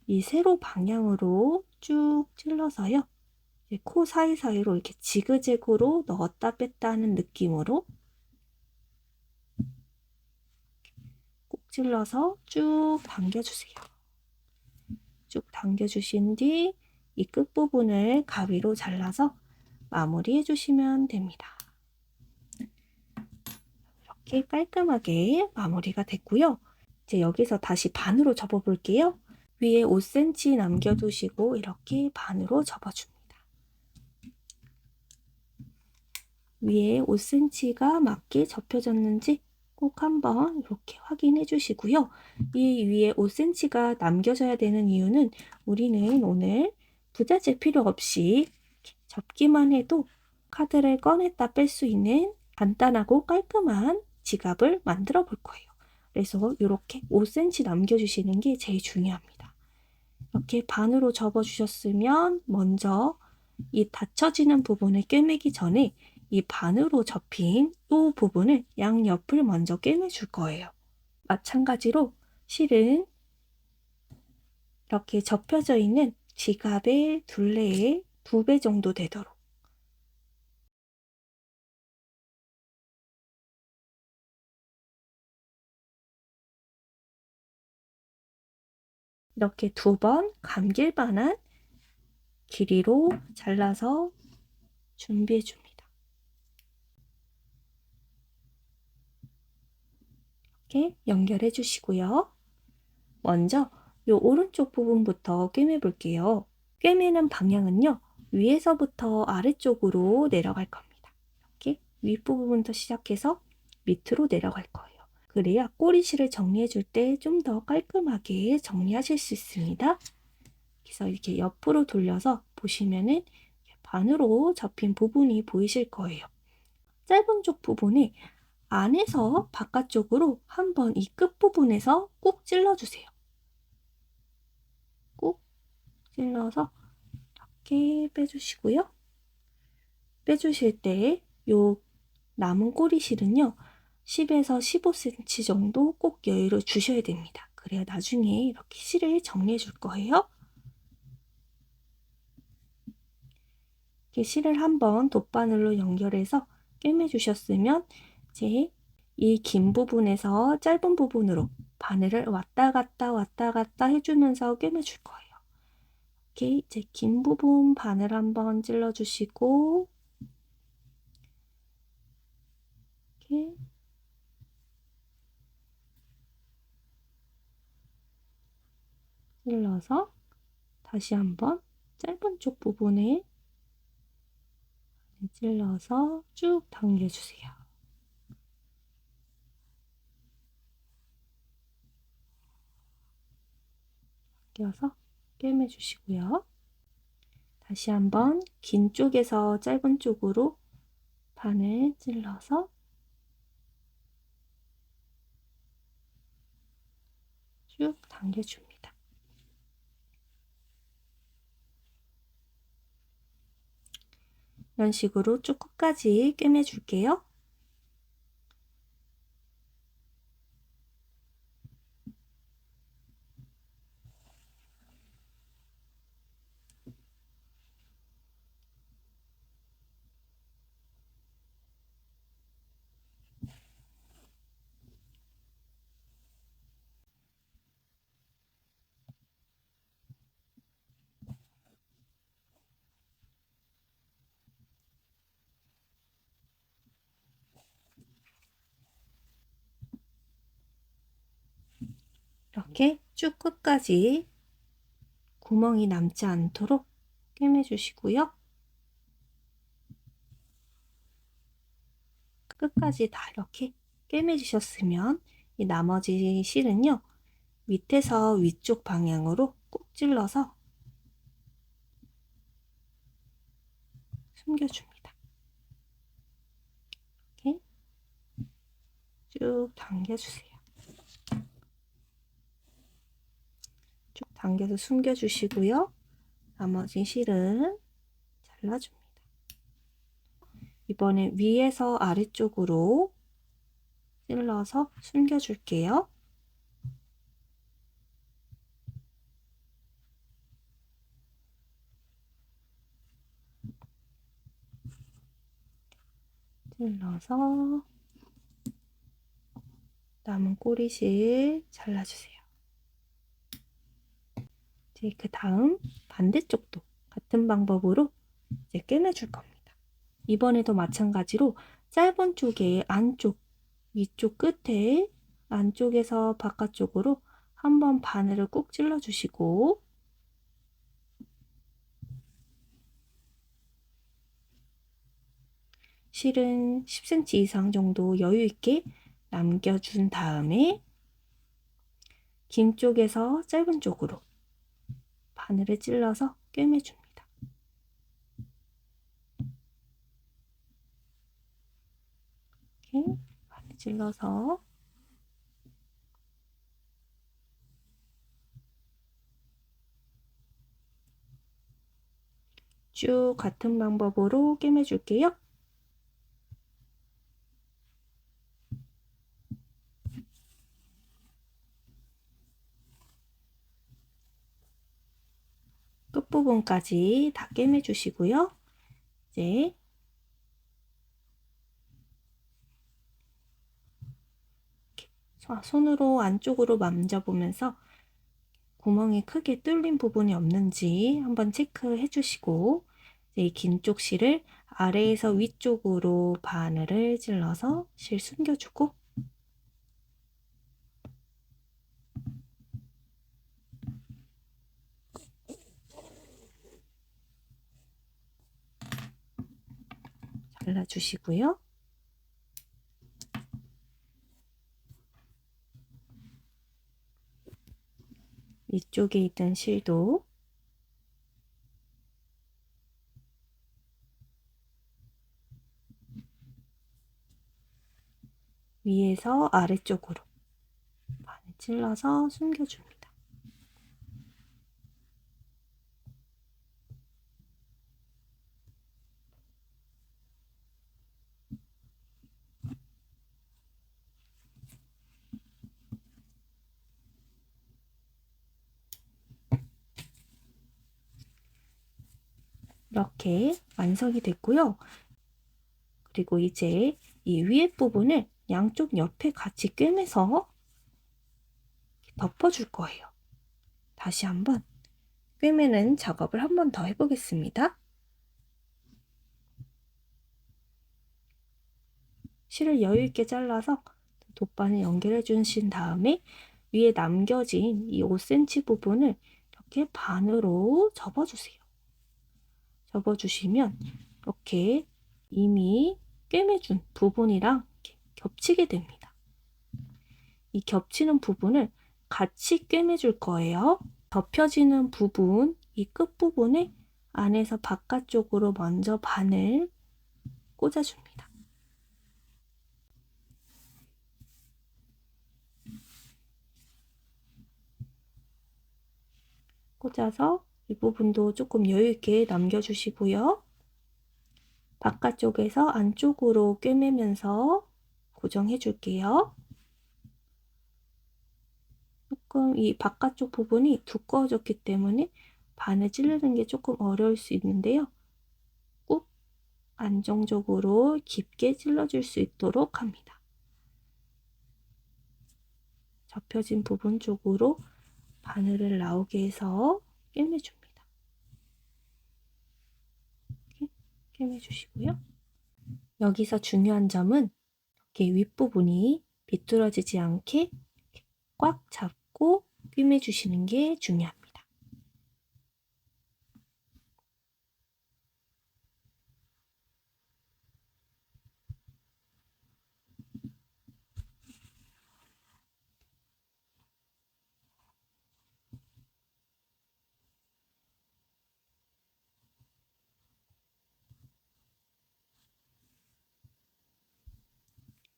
A: 이 세로 방향으로 쭉 찔러서요. 이제 코 사이사이로 이렇게 지그재그로 넣었다 뺐다 하는 느낌으로 꼭 찔러서 쭉 당겨주세요. 쭉 당겨주신 뒤 이 끝부분을 가위로 잘라서 마무리해 주시면 됩니다. 이렇게 깔끔하게 마무리가 됐고요. 이제 여기서 다시 반으로 접어 볼게요. 위에 5cm 남겨두시고 이렇게 반으로 접어줍니다. 위에 5cm가 맞게 접혀졌는지 꼭 한번 이렇게 확인해 주시고요. 이 위에 5cm가 남겨져야 되는 이유는 우리는 오늘 부자재 필요 없이 접기만 해도 카드를 꺼냈다 뺄 수 있는 간단하고 깔끔한 지갑을 만들어 볼 거예요. 그래서 이렇게 5cm 남겨주시는 게 제일 중요합니다. 이렇게 반으로 접어 주셨으면 먼저 이 닫혀지는 부분을 꿰매기 전에 이 반으로 접힌 이 부분을 양옆을 먼저 꿰매 줄 거예요. 마찬가지로 실은 이렇게 접혀져 있는 지갑의 둘레의 2배 정도 되도록 이렇게 2번 감길반한 길이로 잘라서 준비해 줍니다. 이렇게 연결해 주시고요. 먼저 이 오른쪽 부분부터 꿰매 볼게요. 꿰매는 방향은요. 위에서부터 아래쪽으로 내려갈 겁니다. 이렇게 윗부분부터 시작해서 밑으로 내려갈 거예요. 그래야 꼬리실을 정리해 줄 때 좀 더 깔끔하게 정리하실 수 있습니다. 그래서 이렇게 옆으로 돌려서 보시면은 반으로 접힌 부분이 보이실 거예요. 짧은 쪽 부분에 안에서 바깥쪽으로 한번 이 끝부분에서 꾹 찔러주세요. 꾹 찔러서 이렇게 빼주시고요. 빼주실 때 요 남은 꼬리실은요. 10에서 15cm 정도 꼭 여유를 주셔야 됩니다. 그래야 나중에 이렇게 실을 정리해 줄 거예요. 이렇게 실을 한번 돗바늘로 연결해서 꿰매 주셨으면 이제 이 긴 부분에서 짧은 부분으로 바늘을 왔다 갔다 해주면서 꿰매 줄 거예요. 이렇게 이제 긴 부분 바늘 한번 찔러 주시고 이렇게 찔러서 다시 한번 짧은 쪽 부분에 찔러서 쭉 당겨주세요. 당겨서 꿰매 주시고요. 다시 한번 긴 쪽에서 짧은 쪽으로 바늘 찔러서 쭉 당겨줍니다. 이런 식으로 쭉 끝까지 꿰매 줄게요. 이렇게 쭉 끝까지 구멍이 남지 않도록 꿰매 주시고요. 끝까지 다 이렇게 꿰매 주셨으면 이 나머지 실은요. 밑에서 위쪽 방향으로 꾹 찔러서 숨겨줍니다. 이렇게 쭉 당겨주세요. 쭉 당겨서 숨겨주시고요. 나머지 실은 잘라줍니다. 이번에 위에서 아래쪽으로 찔러서 숨겨줄게요. 찔러서 남은 꼬리실 잘라주세요. 이제 그 다음 반대쪽도 같은 방법으로 이제 꿰매줄 겁니다. 이번에도 마찬가지로 짧은 쪽에 안쪽, 위쪽 끝에 안쪽에서 바깥쪽으로 한번 바늘을 꾹 찔러주시고 실은 10cm 이상 정도 여유 있게 남겨준 다음에 긴 쪽에서 짧은 쪽으로 바늘을 찔러서 꿰매줍니다. 이렇게 바늘 찔러서 쭉 같은 방법으로 꿰매줄게요. 끝부분까지 다 꿰매주시고요. 이제 손으로 안쪽으로 만져보면서 구멍이 크게 뚫린 부분이 없는지 한번 체크해 주시고 이 긴 쪽 실을 아래에서 위쪽으로 바늘을 찔러서 실 숨겨주고 잘라주시고요. 위쪽에 있던 실도 위에서 아래쪽으로 바늘 찔러서 숨겨줍니다. 이렇게 완성이 됐고요. 그리고 이제 이 위에 부분을 양쪽 옆에 같이 꿰매서 덮어줄 거예요. 다시 한번 꿰매는 작업을 한 번 더 해보겠습니다. 실을 여유 있게 잘라서 돗바늘 연결해 주신 다음에 위에 남겨진 이 5cm 부분을 이렇게 반으로 접어주세요. 접어주시면 이렇게 이미 꿰매준 부분이랑 이렇게 겹치게 됩니다. 이 겹치는 부분을 같이 꿰매줄 거예요. 덮여지는 부분, 이 끝부분에 안에서 바깥쪽으로 먼저 바늘 꽂아줍니다. 꽂아서 이 부분도 조금 여유 있게 남겨주시고요. 바깥쪽에서 안쪽으로 꿰매면서 고정해 줄게요. 조금 이 바깥쪽 부분이 두꺼워졌기 때문에 바늘 찌르는 게 조금 어려울 수 있는데요. 꾹 안정적으로 깊게 찔러줄 수 있도록 합니다. 접혀진 부분 쪽으로 바늘을 나오게 해서 꿰매줍니다. 이렇게 꿰매주시고요. 여기서 중요한 점은 이렇게 윗부분이 비뚤어지지 않게 꽉 잡고 꿰매주시는 게 중요합니다.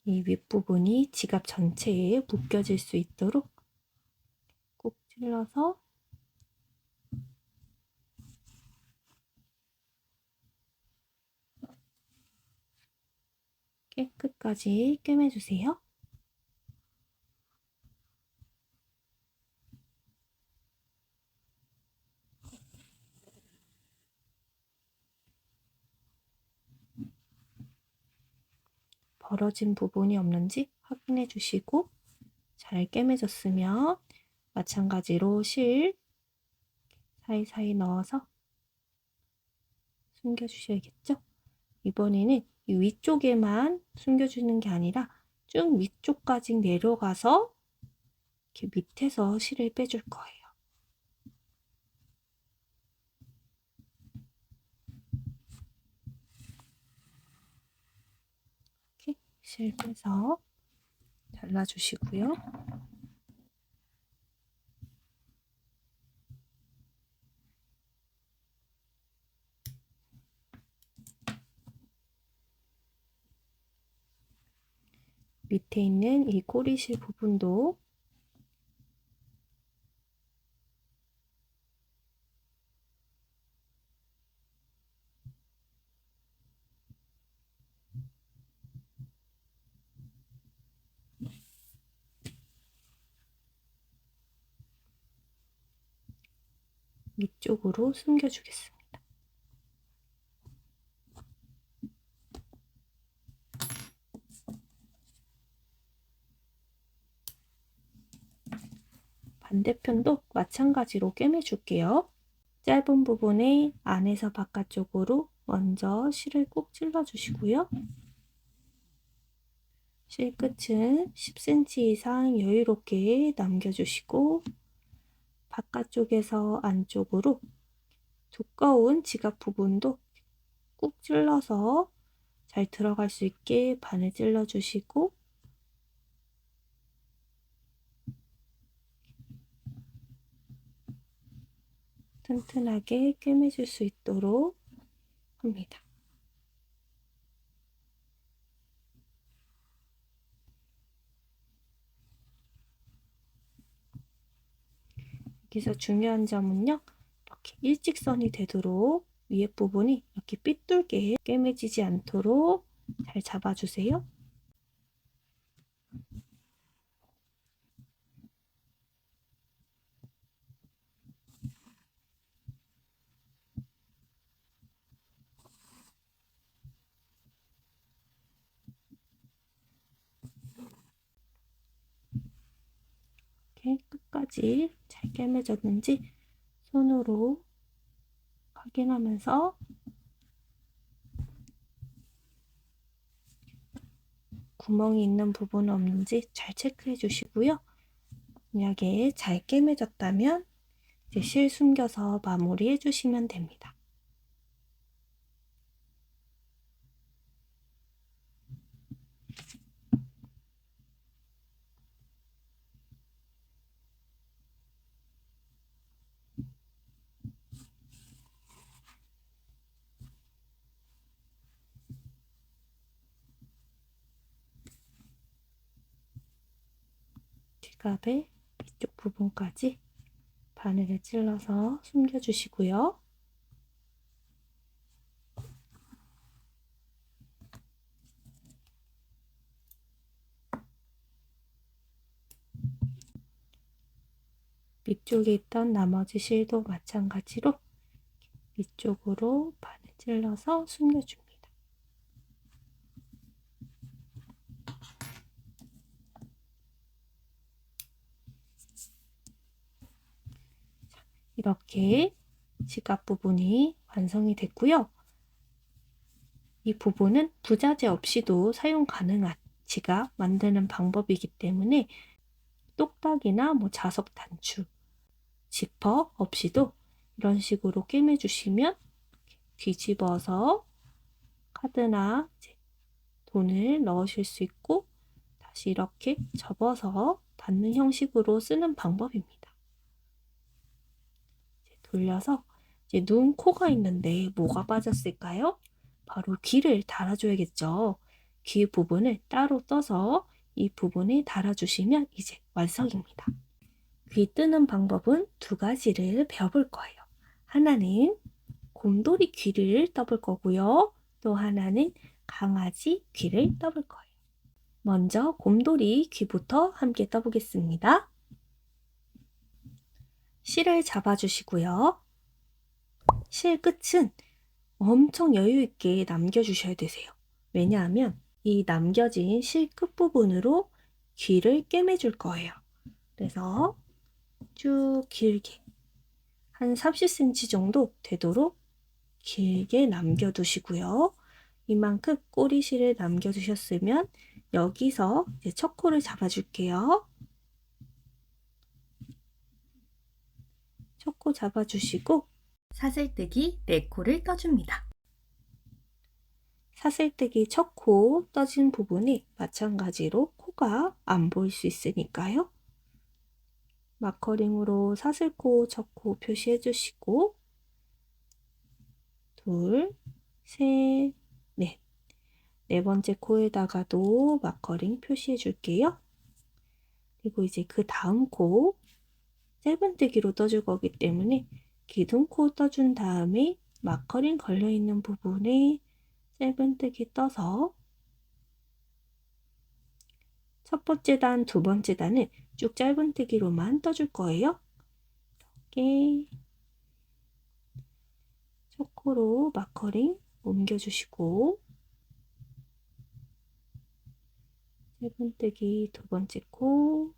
A: 이 윗부분이 지갑 전체에 묶여질 수 있도록 꾹 찔러서 끝까지 꿰매주세요. 벌어진 부분이 없는지 확인해 주시고 잘 꿰매졌으면 마찬가지로 실 사이사이 넣어서 숨겨주셔야겠죠? 이번에는 이 위쪽에만 숨겨주는 게 아니라 쭉 위쪽까지 내려가서 이렇게 밑에서 실을 빼줄 거예요. 이렇게 실 빼서 잘라주시고요. 밑에 있는 이 꼬리실 부분도 위쪽으로 숨겨주겠습니다. 반대편도 마찬가지로 꿰매줄게요. 짧은 부분에 안에서 바깥쪽으로 먼저 실을 꾹 찔러주시고요. 실 끝은 10cm 이상 여유롭게 남겨주시고 바깥쪽에서 안쪽으로 두꺼운 지갑 부분도 꾹 찔러서 잘 들어갈 수 있게 반을 찔러주시고 튼튼하게 꿰매줄 수 있도록 합니다. 여기서 중요한 점은요, 이렇게 일직선이 되도록 위에 부분이 이렇게 삐뚤게 꿰매지지 않도록 잘 잡아주세요. 이렇게 끝까지 잘 꿰매졌는지 손으로 확인하면서 구멍이 있는 부분은 없는지 잘 체크해 주시고요. 만약에 잘 꿰매졌다면 이제 실 숨겨서 마무리해 주시면 됩니다. 지갑의 위쪽 부분까지 바늘을 찔러서 숨겨주시고요. 위쪽에 있던 나머지 실도 마찬가지로 위쪽으로 바늘 찔러서 숨겨줍니다. 이렇게 지갑 부분이 완성이 됐고요. 이 부분은 부자재 없이도 사용 가능한 지갑 만드는 방법이기 때문에 똑딱이나 자석 단추, 지퍼 없이도 이런 식으로 꿰매주시면 뒤집어서 카드나 돈을 넣으실 수 있고 다시 이렇게 접어서 닫는 형식으로 쓰는 방법입니다. 돌려서 이제 눈, 코가 있는데 뭐가 빠졌을까요? 바로 귀를 달아줘야겠죠. 귀 부분을 따로 떠서 이 부분에 달아주시면 이제 완성입니다. 귀 뜨는 방법은 두 가지를 배워볼 거예요. 하나는 곰돌이 귀를 떠볼 거고요. 또 하나는 강아지 귀를 떠볼 거예요. 먼저 곰돌이 귀부터 함께 떠보겠습니다. 실을 잡아주시고요. 실 끝은 엄청 여유 있게 남겨주셔야 되세요. 왜냐하면 이 남겨진 실 끝부분으로 귀를 꿰매줄 거예요. 그래서 쭉 길게 한 30cm 정도 되도록 길게 남겨두시고요. 이만큼 꼬리실을 남겨두셨으면 여기서 이제 첫 코를 잡아줄게요. 첫 코 잡아주시고 사슬뜨기 4코를 떠줍니다. 사슬뜨기 첫 코 떠진 부분이 마찬가지로 코가 안 보일 수 있으니까요. 마커링으로 사슬코, 첫 코 표시해 주시고 둘, 셋, 넷. 네 번째 코에다가도 마커링 표시해 줄게요. 그리고 이제 그 다음 코 짧은뜨기로 떠줄 거기 때문에 기둥코 떠준 다음에 마커링 걸려있는 부분에 짧은뜨기 떠서 첫 번째 단, 두 번째 단은 쭉 짧은뜨기로만 떠줄 거예요. 이렇게 첫 코로 마커링 옮겨주시고 짧은뜨기 두 번째 코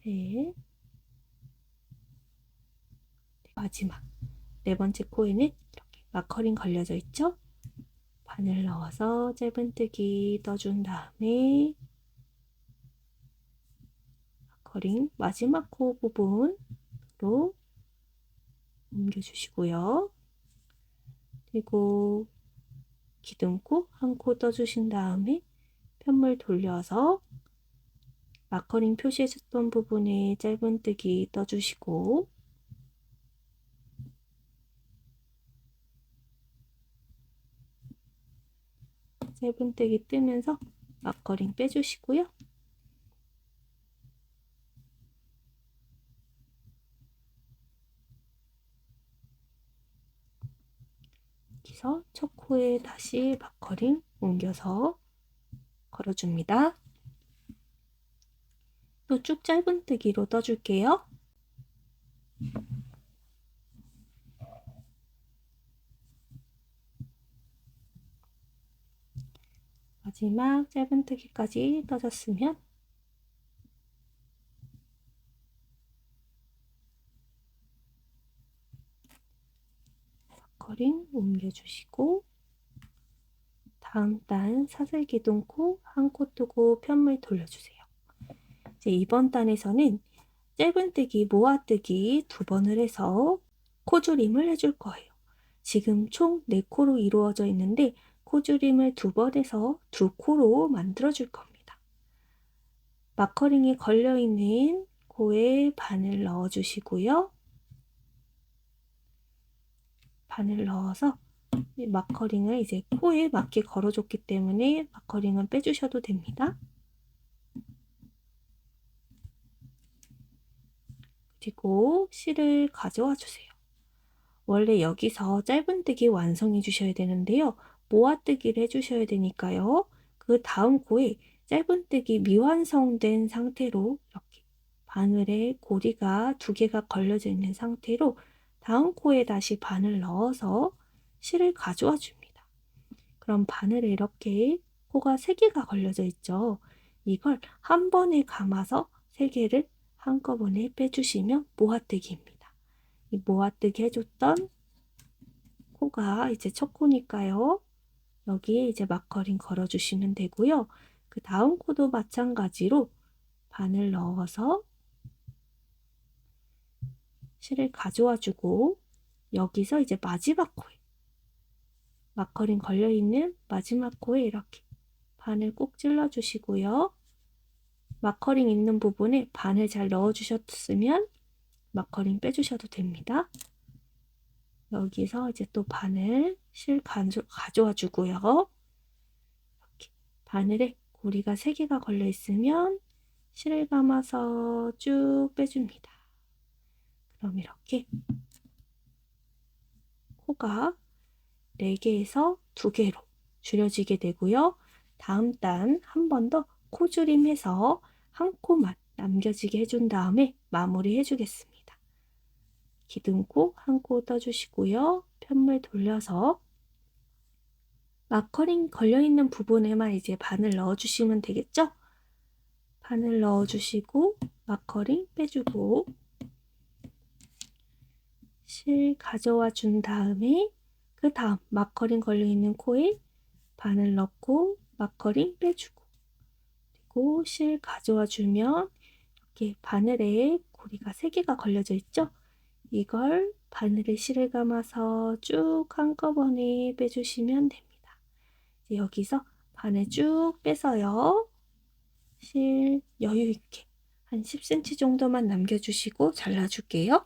A: 셋 마지막 네 번째 코에는 이렇게 마커링 걸려져 있죠? 바늘 넣어서 짧은뜨기 떠준 다음에 마커링 마지막 코 부분으로 옮겨주시고요. 그리고 기둥코 한 코 떠주신 다음에 편물 돌려서 마커링 표시해줬던 부분에 짧은뜨기 떠주시고 짧은뜨기 뜨면서 마커링 빼주시고요. 여기서 첫 코에 다시 마커링 옮겨서 걸어줍니다. 또 쭉 짧은뜨기로 떠줄게요. 마지막 짧은뜨기까지 떠졌으면 마커링 옮겨주시고 다음 단 사슬기둥코 한 코 뜨고 편물 돌려주세요. 이제 이번 단에서는 짧은뜨기, 모아뜨기 두 번을 해서 코줄임을 해줄 거예요. 지금 총 4코로 이루어져 있는데 코줄임을 두 번 해서 2코로 만들어 줄 겁니다. 마커링이 걸려있는 코에 바늘 넣어 주시고요. 바늘 넣어서 마커링을 이제 코에 맞게 걸어줬기 때문에 마커링은 빼주셔도 됩니다. 그리고 실을 가져와 주세요. 원래 여기서 짧은뜨기 완성해 주셔야 되는데요. 모아뜨기를 해주셔야 되니까요. 그 다음 코에 짧은뜨기 미완성된 상태로 이렇게 바늘에 고리가 2개가 걸려져 있는 상태로 다음 코에 다시 바늘 넣어서 실을 가져와 줍니다. 그럼 바늘에 이렇게 코가 3개가 걸려져 있죠. 이걸 한 번에 감아서 3개를 한꺼번에 빼주시면 모아뜨기입니다. 이 모아뜨기 해줬던 코가 이제 첫 코니까요. 여기에 이제 마커링 걸어주시면 되고요. 그 다음 코도 마찬가지로 바늘 넣어서 실을 가져와 주고 여기서 이제 마지막 코에 마커링 걸려있는 마지막 코에 이렇게 바늘 꼭 찔러 주시고요. 마커링 있는 부분에 바늘 잘 넣어 주셨으면 마커링 빼주셔도 됩니다. 여기서 이제 또 바늘 실 가져와 주고요. 이렇게 바늘에 고리가 3개가 걸려 있으면 실을 감아서 쭉 빼줍니다. 그럼 이렇게 코가 4개에서 2개로 줄여지게 되고요. 다음 단 한 번 더 코줄임해서 한 코만 남겨지게 해준 다음에 마무리 해주겠습니다. 기둥코 한 코 떠주시고요. 편물 돌려서 마커링 걸려있는 부분에만 이제 바늘 넣어주시면 되겠죠? 바늘 넣어주시고 마커링 빼주고 실 가져와 준 다음에 그 다음 마커링 걸려있는 코에 바늘 넣고 마커링 빼주고 그리고 실 가져와 주면 이렇게 바늘에 고리가 3개가 걸려져 있죠? 이걸 바늘에 실을 감아서 쭉 한꺼번에 빼주시면 됩니다. 이제 여기서 바늘 쭉 빼서요. 실 여유 있게 한 10cm 정도만 남겨주시고 잘라줄게요.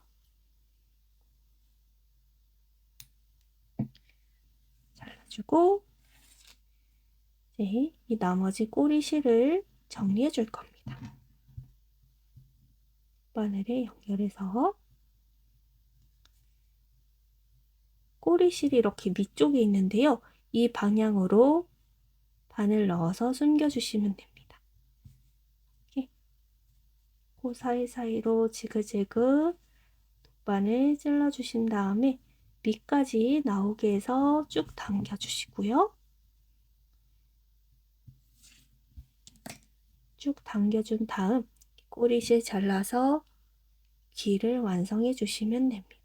A: 잘라주고 이제 이 나머지 꼬리 실을 정리해 줄 겁니다. 바늘에 연결해서 꼬리실이 이렇게 밑쪽에 있는데요. 이 방향으로 바늘 넣어서 숨겨주시면 됩니다. 이렇게 그 사이사이로 지그재그 돗바늘 찔러주신 다음에 밑까지 나오게 해서 쭉 당겨주시고요. 쭉 당겨준 다음 꼬리실 잘라서 귀를 완성해 주시면 됩니다.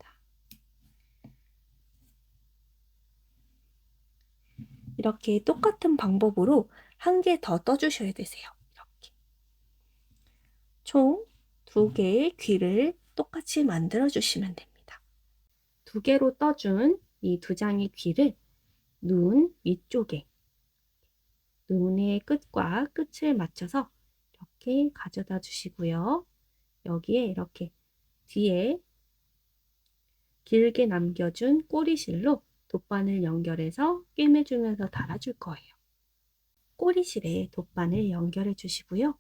A: 이렇게 똑같은 방법으로 한 개 더 떠주셔야 되세요. 이렇게 총 2개의 귀를 똑같이 만들어 주시면 됩니다. 2개로 떠준 이 2장의 귀를 눈 위쪽에 눈의 끝과 끝을 맞춰서 이렇게 가져다 주시고요. 여기에 이렇게 뒤에 길게 남겨준 꼬리실로 돗바늘 연결해서 꿰매주면서 달아줄 거예요. 꼬리실에 돗바늘 연결해 주시고요.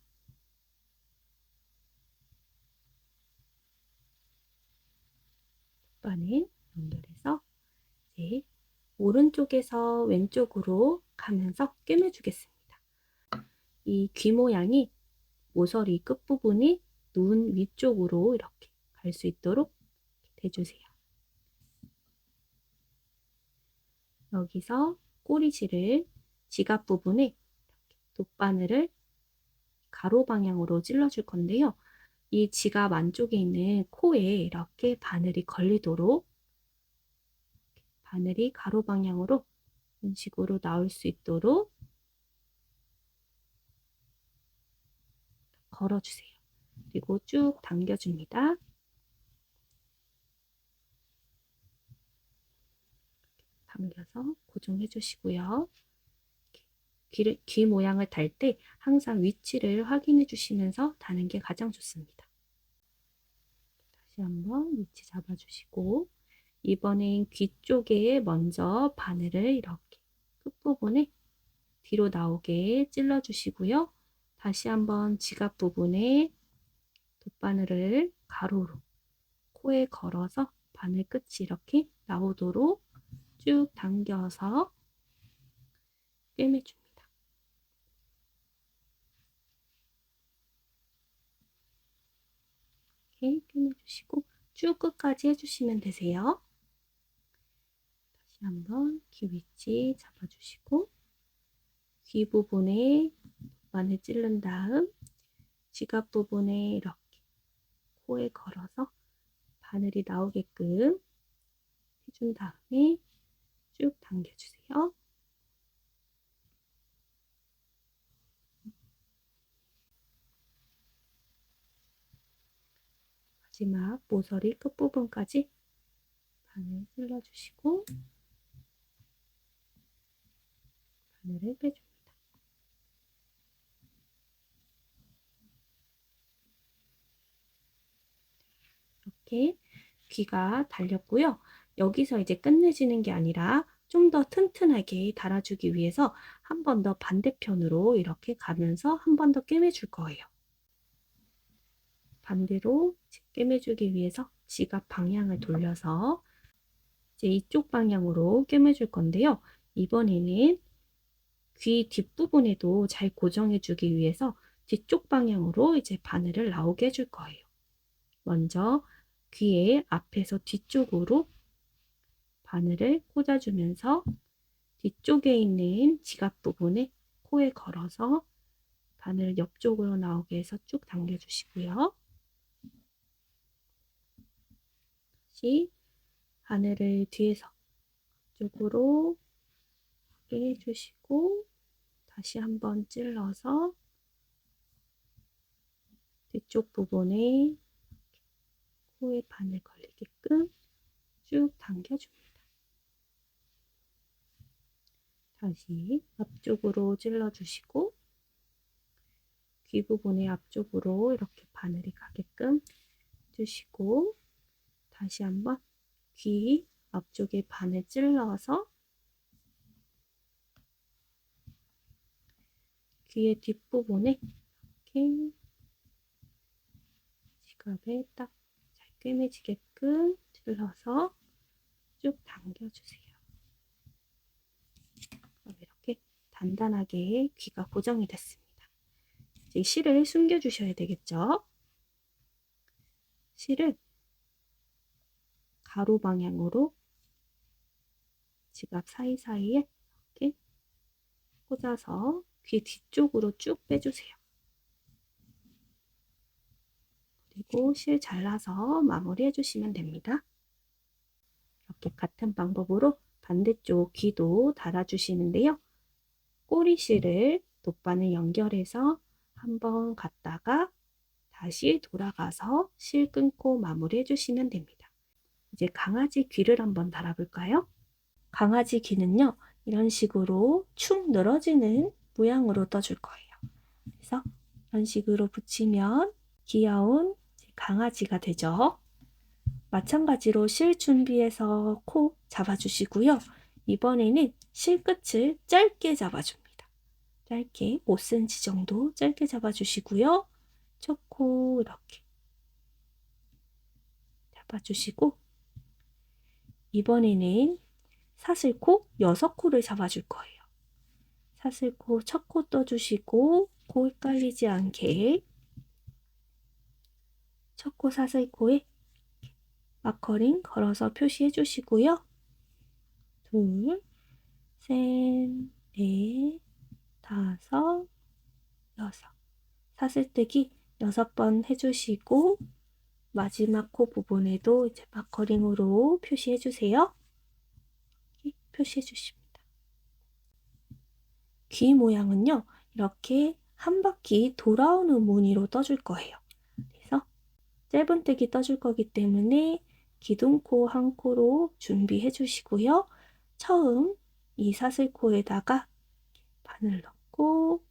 A: 돗바늘 연결해서 이제 오른쪽에서 왼쪽으로 가면서 꿰매주겠습니다. 이 귀 모양이 모서리 끝부분이 눈 위쪽으로 이렇게 갈 수 있도록 대주세요. 여기서 꼬리실을 지갑 부분에 돗바늘을 가로 방향으로 찔러줄 건데요. 이 지갑 안쪽에 있는 코에 이렇게 바늘이 걸리도록 바늘이 가로 방향으로 이런 식으로 나올 수 있도록 걸어주세요. 그리고 쭉 당겨줍니다. 당겨서 고정해 주시고요. 귀 모양을 달 때 항상 위치를 확인해 주시면서 다는 게 가장 좋습니다. 다시 한번 위치 잡아주시고 이번엔 귀 쪽에 먼저 바늘을 이렇게 끝부분에 뒤로 나오게 찔러 주시고요. 다시 한번 지갑 부분에 돗바늘을 가로로 코에 걸어서 바늘 끝이 이렇게 나오도록 쭉 당겨서 꿰매줍니다. 이렇게 꿰매주시고 쭉 끝까지 해주시면 되세요. 다시 한번 귀 위치 잡아주시고 귀 부분에 바늘 찌른 다음 지갑 부분에 이렇게 코에 걸어서 바늘이 나오게끔 해준 다음에 쭉 당겨주세요. 마지막 모서리 끝부분까지 바늘 찔러주시고 바늘을 빼줍니다. 이렇게 귀가 달렸고요. 여기서 이제 끝내지는 게 아니라 좀 더 튼튼하게 달아주기 위해서 한 번 더 반대편으로 이렇게 가면서 한 번 더 꿰매줄 거예요. 반대로 꿰매주기 위해서 지갑 방향을 돌려서 이제 이쪽 방향으로 꿰매줄 건데요. 이번에는 귀 뒷부분에도 잘 고정해주기 위해서 뒤쪽 방향으로 이제 바늘을 나오게 해줄 거예요. 먼저 귀에 앞에서 뒤쪽으로 바늘을 꽂아주면서 뒤쪽에 있는 지갑 부분에 코에 걸어서 바늘 옆쪽으로 나오게 해서 쭉 당겨주시고요. 다시 바늘을 뒤에서 쪽으로 해주시고 다시 한번 찔러서 뒤쪽 부분에 코에 바늘 걸리게끔 쭉 당겨줍니다. 다시 앞쪽으로 찔러주시고 귀 부분의 앞쪽으로 이렇게 바늘이 가게끔 해주시고 다시 한번 귀 앞쪽에 바늘 찔러서 귀의 뒷부분에 이렇게 지갑에 딱 잘 꿰매지게끔 찔러서 쭉 당겨주세요. 그럼 이렇게 단단하게 귀가 고정이 됐습니다. 이제 실을 숨겨주셔야 되겠죠? 실을 가로 방향으로 지갑 사이사이에 이렇게 꽂아서 귀 뒤쪽으로 쭉 빼주세요. 그리고 실 잘라서 마무리 해주시면 됩니다. 이렇게 같은 방법으로 반대쪽 귀도 달아주시는데요. 꼬리실을 돗바늘 연결해서 한번 갔다가 다시 돌아가서 실 끊고 마무리 해주시면 됩니다. 이제 강아지 귀를 한번 달아볼까요? 강아지 귀는요, 이런 식으로 축 늘어지는 모양으로 떠줄 거예요. 그래서 이런 식으로 붙이면 귀여운 강아지가 되죠. 마찬가지로 실 준비해서 코 잡아주시고요. 이번에는 실 끝을 짧게 잡아줍니다. 짧게 5cm 정도 짧게 잡아주시고요. 첫 코 이렇게 잡아주시고 이번에는 사슬코 6코를 잡아줄 거예요. 사슬코 첫 코 떠주시고 코 헷갈리지 않게 첫 코 사슬코에 마커링 걸어서 표시해 주시고요. 둘, 셋, 넷, 다섯, 여섯. 사슬뜨기 6번 해주시고 마지막 코 부분에도 이제 마커링으로 표시해 주세요. 표시해 주십니다. 귀 모양은요, 이렇게 한 바퀴 돌아오는 무늬로 떠줄 거예요. 그래서 짧은뜨기 떠줄 거기 때문에 기둥코 한 코로 준비해 주시고요. 처음 이 사슬코에다가 바늘 넣고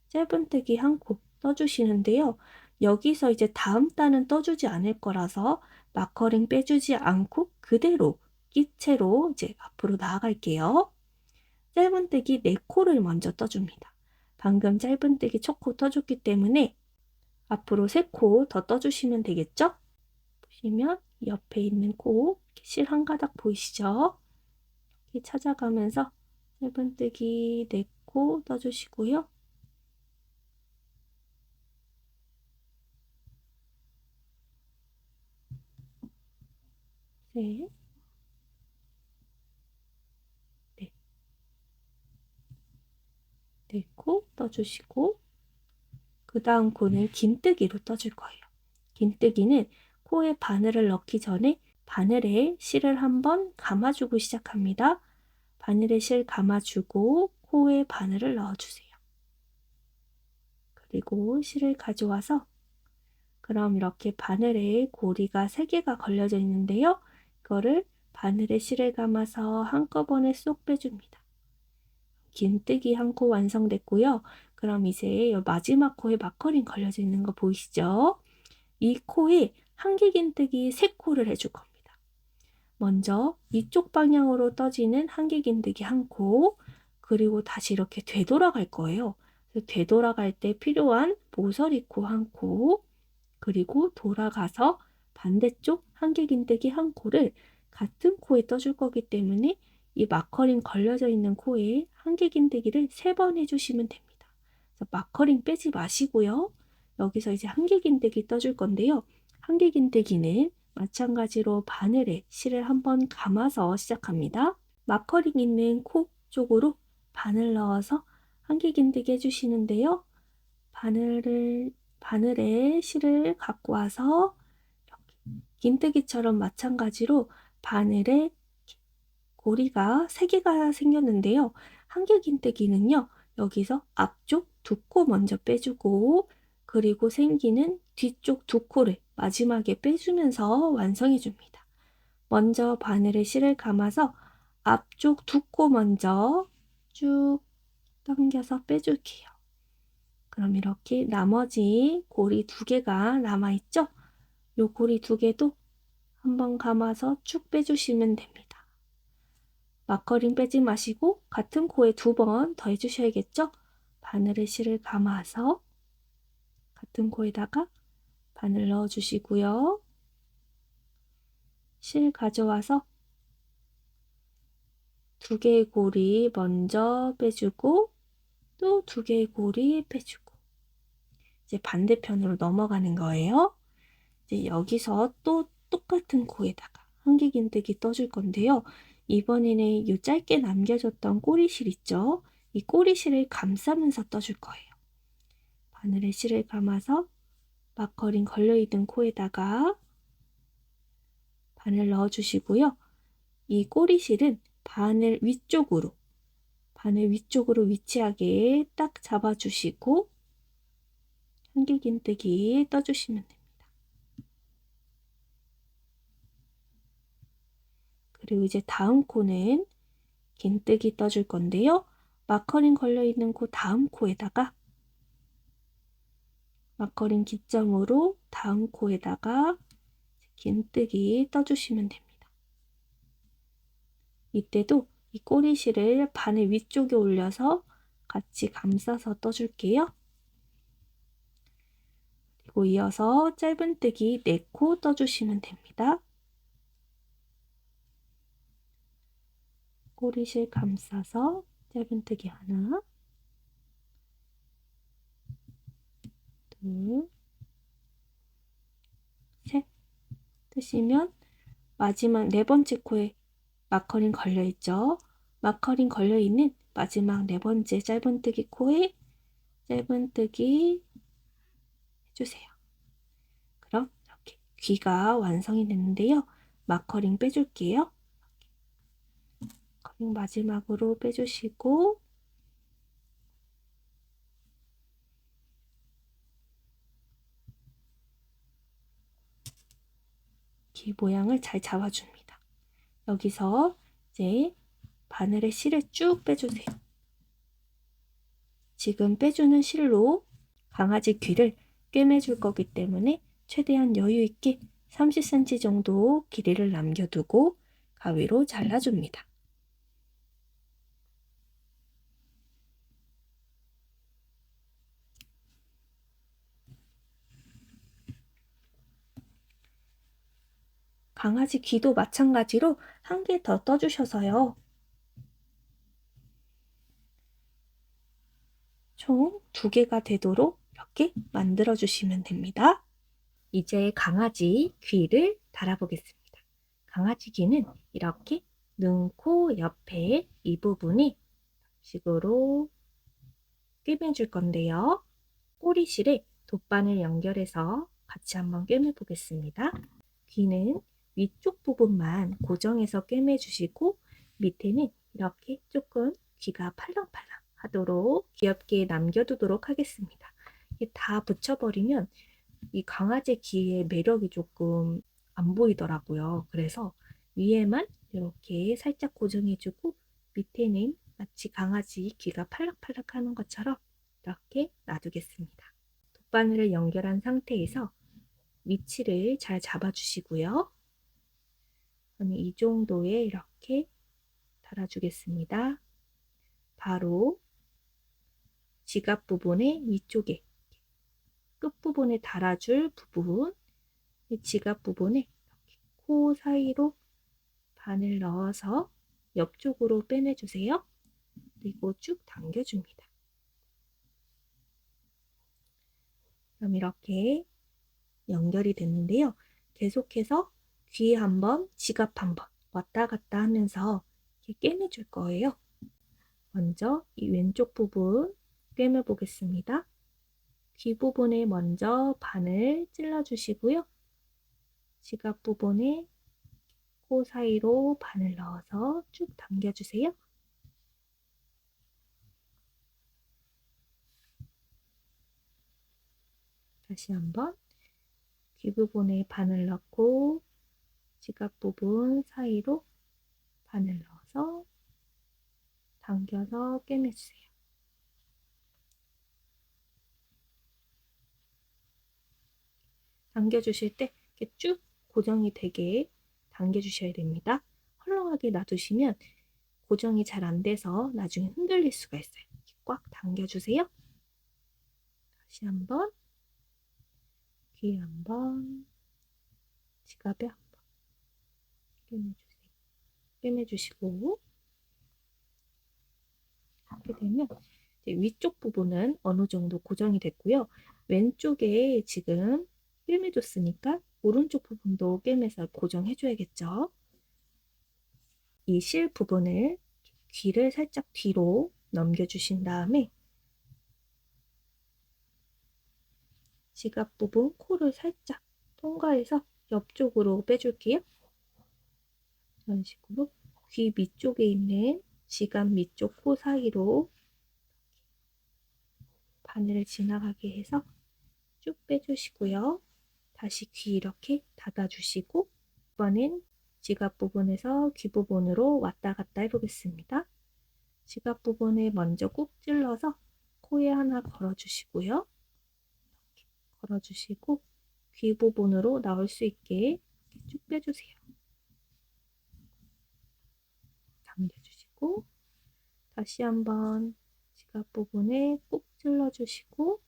A: 짧은뜨기 한 코 떠주시는데요. 여기서 이제 다음 단은 떠주지 않을 거라서 마커링 빼주지 않고 그대로 끼채로 이제 앞으로 나아갈게요. 짧은뜨기 4코를 먼저 떠줍니다. 방금 짧은뜨기 첫 코 떠줬기 때문에 앞으로 3코 더 떠주시면 되겠죠? 보시면 옆에 있는 코 실 한 가닥 보이시죠? 이렇게 찾아가면서 짧은뜨기 4코 떠주시고요. 셋, 넷, 4코 떠주시고 그 다음 코는 긴뜨기로 떠줄 거예요. 긴뜨기는 코에 바늘을 넣기 전에 바늘에 실을 한번 감아주고 시작합니다. 바늘에 실 감아주고 코에 바늘을 넣어주세요. 그리고 실을 가져와서 그럼 이렇게 바늘에 고리가 3개가 걸려져 있는데요. 이거를 바늘에 실을 감아서 한꺼번에 쏙 빼줍니다. 긴뜨기 한 코 완성됐고요. 그럼 이제 마지막 코에 마커링 걸려져 있는 거 보이시죠? 이 코에 한길긴뜨기 3코를 해줄 겁니다. 먼저 이쪽 방향으로 떠지는 한길긴뜨기 1코, 그리고 다시 이렇게 되돌아갈 거예요. 되돌아갈 때 필요한 모서리코 1코, 그리고 돌아가서 반대쪽 한길긴뜨기 1코를 같은 코에 떠줄 거기 때문에 이 마커링 걸려져 있는 코에 한길긴뜨기를 3번 해주시면 됩니다. 마커링 빼지 마시고요. 여기서 이제 한길긴뜨기 떠줄 건데요. 한길긴뜨기는 마찬가지로 바늘에 실을 한번 감아서 시작합니다. 마커링 있는 코 쪽으로 바늘 넣어서 한길긴뜨기 해주시는데요. 바늘에 실을 갖고 와서 이렇게 긴뜨기처럼 마찬가지로 바늘에 고리가 3개가 생겼는데요. 한길긴뜨기는요. 여기서 앞쪽 2코 먼저 빼주고 그리고 생기는 뒤쪽 2코를 마지막에 빼주면서 완성해 줍니다. 먼저 바늘에 실을 감아서 앞쪽 2코 먼저 쭉 당겨서 빼줄게요. 그럼 이렇게 나머지 고리 2개가 남아있죠? 요 고리 2개도 한번 감아서 쭉 빼주시면 됩니다. 마커링 빼지 마시고 같은 코에 2번 더 해주셔야겠죠? 바늘에 실을 감아서 같은 코에다가 바늘 넣어주시고요. 실 가져와서 2개의 고리 먼저 빼주고 또 2개의 고리 빼주고 이제 반대편으로 넘어가는 거예요. 이제 여기서 또 똑같은 코에다가 한길긴뜨기 떠줄 건데요. 이번에는 이 짧게 남겨줬던 꼬리실 있죠? 이 꼬리실을 감싸면서 떠줄 거예요. 바늘에 실을 감아서 마커링 걸려있는 코에다가 바늘 넣어주시고요. 이 꼬리실은 바늘 위쪽으로 위치하게 딱 잡아주시고 한길긴뜨기 떠주시면 됩니다. 그리고 이제 다음 코는 긴뜨기 떠줄 건데요. 마커링 걸려있는 코 다음 코에다가 마커링 기점으로 다음 코에다가 긴뜨기 떠주시면 됩니다. 이때도 이 꼬리실을 바늘 위쪽에 올려서 같이 감싸서 떠줄게요. 그리고 이어서 짧은뜨기 4코 떠주시면 됩니다. 꼬리실 감싸서 짧은뜨기 하나, 둘, 셋 뜨시면 마지막 4번째 코에 마커링 걸려있죠. 마커링 걸려있는 마지막 4번째 짧은뜨기 코에 짧은뜨기 해주세요. 그럼 이렇게 귀가 완성이 됐는데요. 마커링 빼줄게요. 마커링 마지막으로 빼주시고 귀 모양을 잘 잡아줍니다. 여기서 이제 바늘에 실을 쭉 빼주세요. 지금 빼주는 실로 강아지 귀를 꿰매줄 거기 때문에 최대한 여유 있게 30cm 정도 길이를 남겨두고 가위로 잘라줍니다. 강아지 귀도 마찬가지로 1개 더 떠주셔서요. 총 2개가 되도록 이렇게 만들어 주시면 됩니다. 이제 강아지 귀를 달아보겠습니다. 강아지 귀는 이렇게 눈, 코 옆에 이 부분이 식으로 꿰매줄 건데요. 꼬리실에 돗바늘 연결해서 같이 한번 꿰매 보겠습니다. 귀는 위쪽 부분만 고정해서 꿰매 주시고 밑에는 이렇게 조금 귀가 팔랑팔랑 하도록 귀엽게 남겨두도록 하겠습니다. 다 붙여버리면 이 강아지 귀의 매력이 조금 안 보이더라고요. 그래서 위에만 이렇게 살짝 고정해주고 밑에는 마치 강아지 귀가 팔락팔락 하는 것처럼 이렇게 놔두겠습니다. 돗바늘을 연결한 상태에서 위치를 잘 잡아주시고요. 저는 이 정도에 이렇게 달아주겠습니다. 바로 지갑 부분의 위쪽에 끝부분에 달아줄 부분, 지갑 부분에 이렇게 코 사이로 바늘 넣어서 옆쪽으로 빼내주세요. 그리고 쭉 당겨줍니다. 그럼 이렇게 연결이 됐는데요. 계속해서 귀 한번, 지갑 한번 왔다 갔다 하면서 이렇게 꿰매줄 거예요. 먼저 이 왼쪽 부분 꿰매 보겠습니다. 귀 부분에 먼저 바늘 찔러주시고요. 지갑 부분에 코 사이로 바늘 넣어서 쭉 당겨주세요. 다시 한번 귀 부분에 바늘 넣고 지갑 부분 사이로 바늘 넣어서 당겨서 꿰매주세요. 당겨주실 때 이렇게 쭉 고정이 되게 당겨주셔야 됩니다. 헐렁하게 놔두시면 고정이 잘 안 돼서 나중에 흔들릴 수가 있어요. 이렇게 꽉 당겨주세요. 다시 한번 귀에 한번 지갑에 한번 꿰매주세요. 꿰매주시고 이렇게 되면 이제 위쪽 부분은 어느 정도 고정이 됐고요. 왼쪽에 지금 꿰매줬으니까 오른쪽 부분도 꿰매서 고정해줘야겠죠. 이 실 부분을 귀를 살짝 뒤로 넘겨주신 다음에 지갑 부분 코를 살짝 통과해서 옆쪽으로 빼줄게요. 이런 식으로 귀 밑쪽에 있는 지갑 밑쪽 코 사이로 바늘을 지나가게 해서 쭉 빼주시고요. 다시 귀 이렇게 닫아주시고 이번엔 지갑 부분에서 귀 부분으로 왔다 갔다 해보겠습니다. 지갑 부분에 먼저 꾹 찔러서 코에 하나 걸어주시고요. 이렇게 걸어주시고 귀 부분으로 나올 수 있게 쭉 빼주세요. 당겨주시고 다시 한번 지갑 부분에 꾹 찔러주시고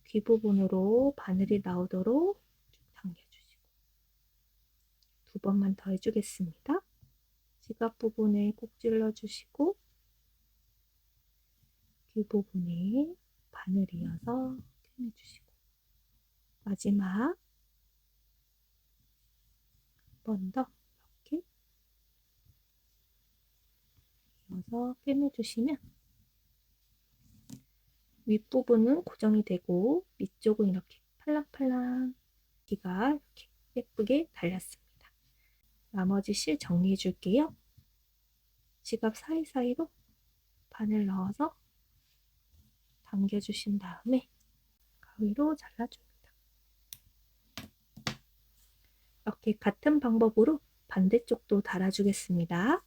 A: 귀 부분으로 바늘이 나오도록 쭉 당겨주시고 두 번만 더 해주겠습니다. 지갑 부분에 꾹 찔러주시고 귀 부분에 바늘 이어서 꿰매주시고 마지막 한 번 더 이렇게 이어서 꿰매주시면 윗부분은 고정이 되고 밑쪽은 이렇게 팔랑팔랑 귀가 이렇게 예쁘게 달렸습니다. 나머지 실 정리해 줄게요. 지갑 사이사이로 바늘 넣어서 당겨주신 다음에 가위로 잘라줍니다. 이렇게 같은 방법으로 반대쪽도 달아주겠습니다.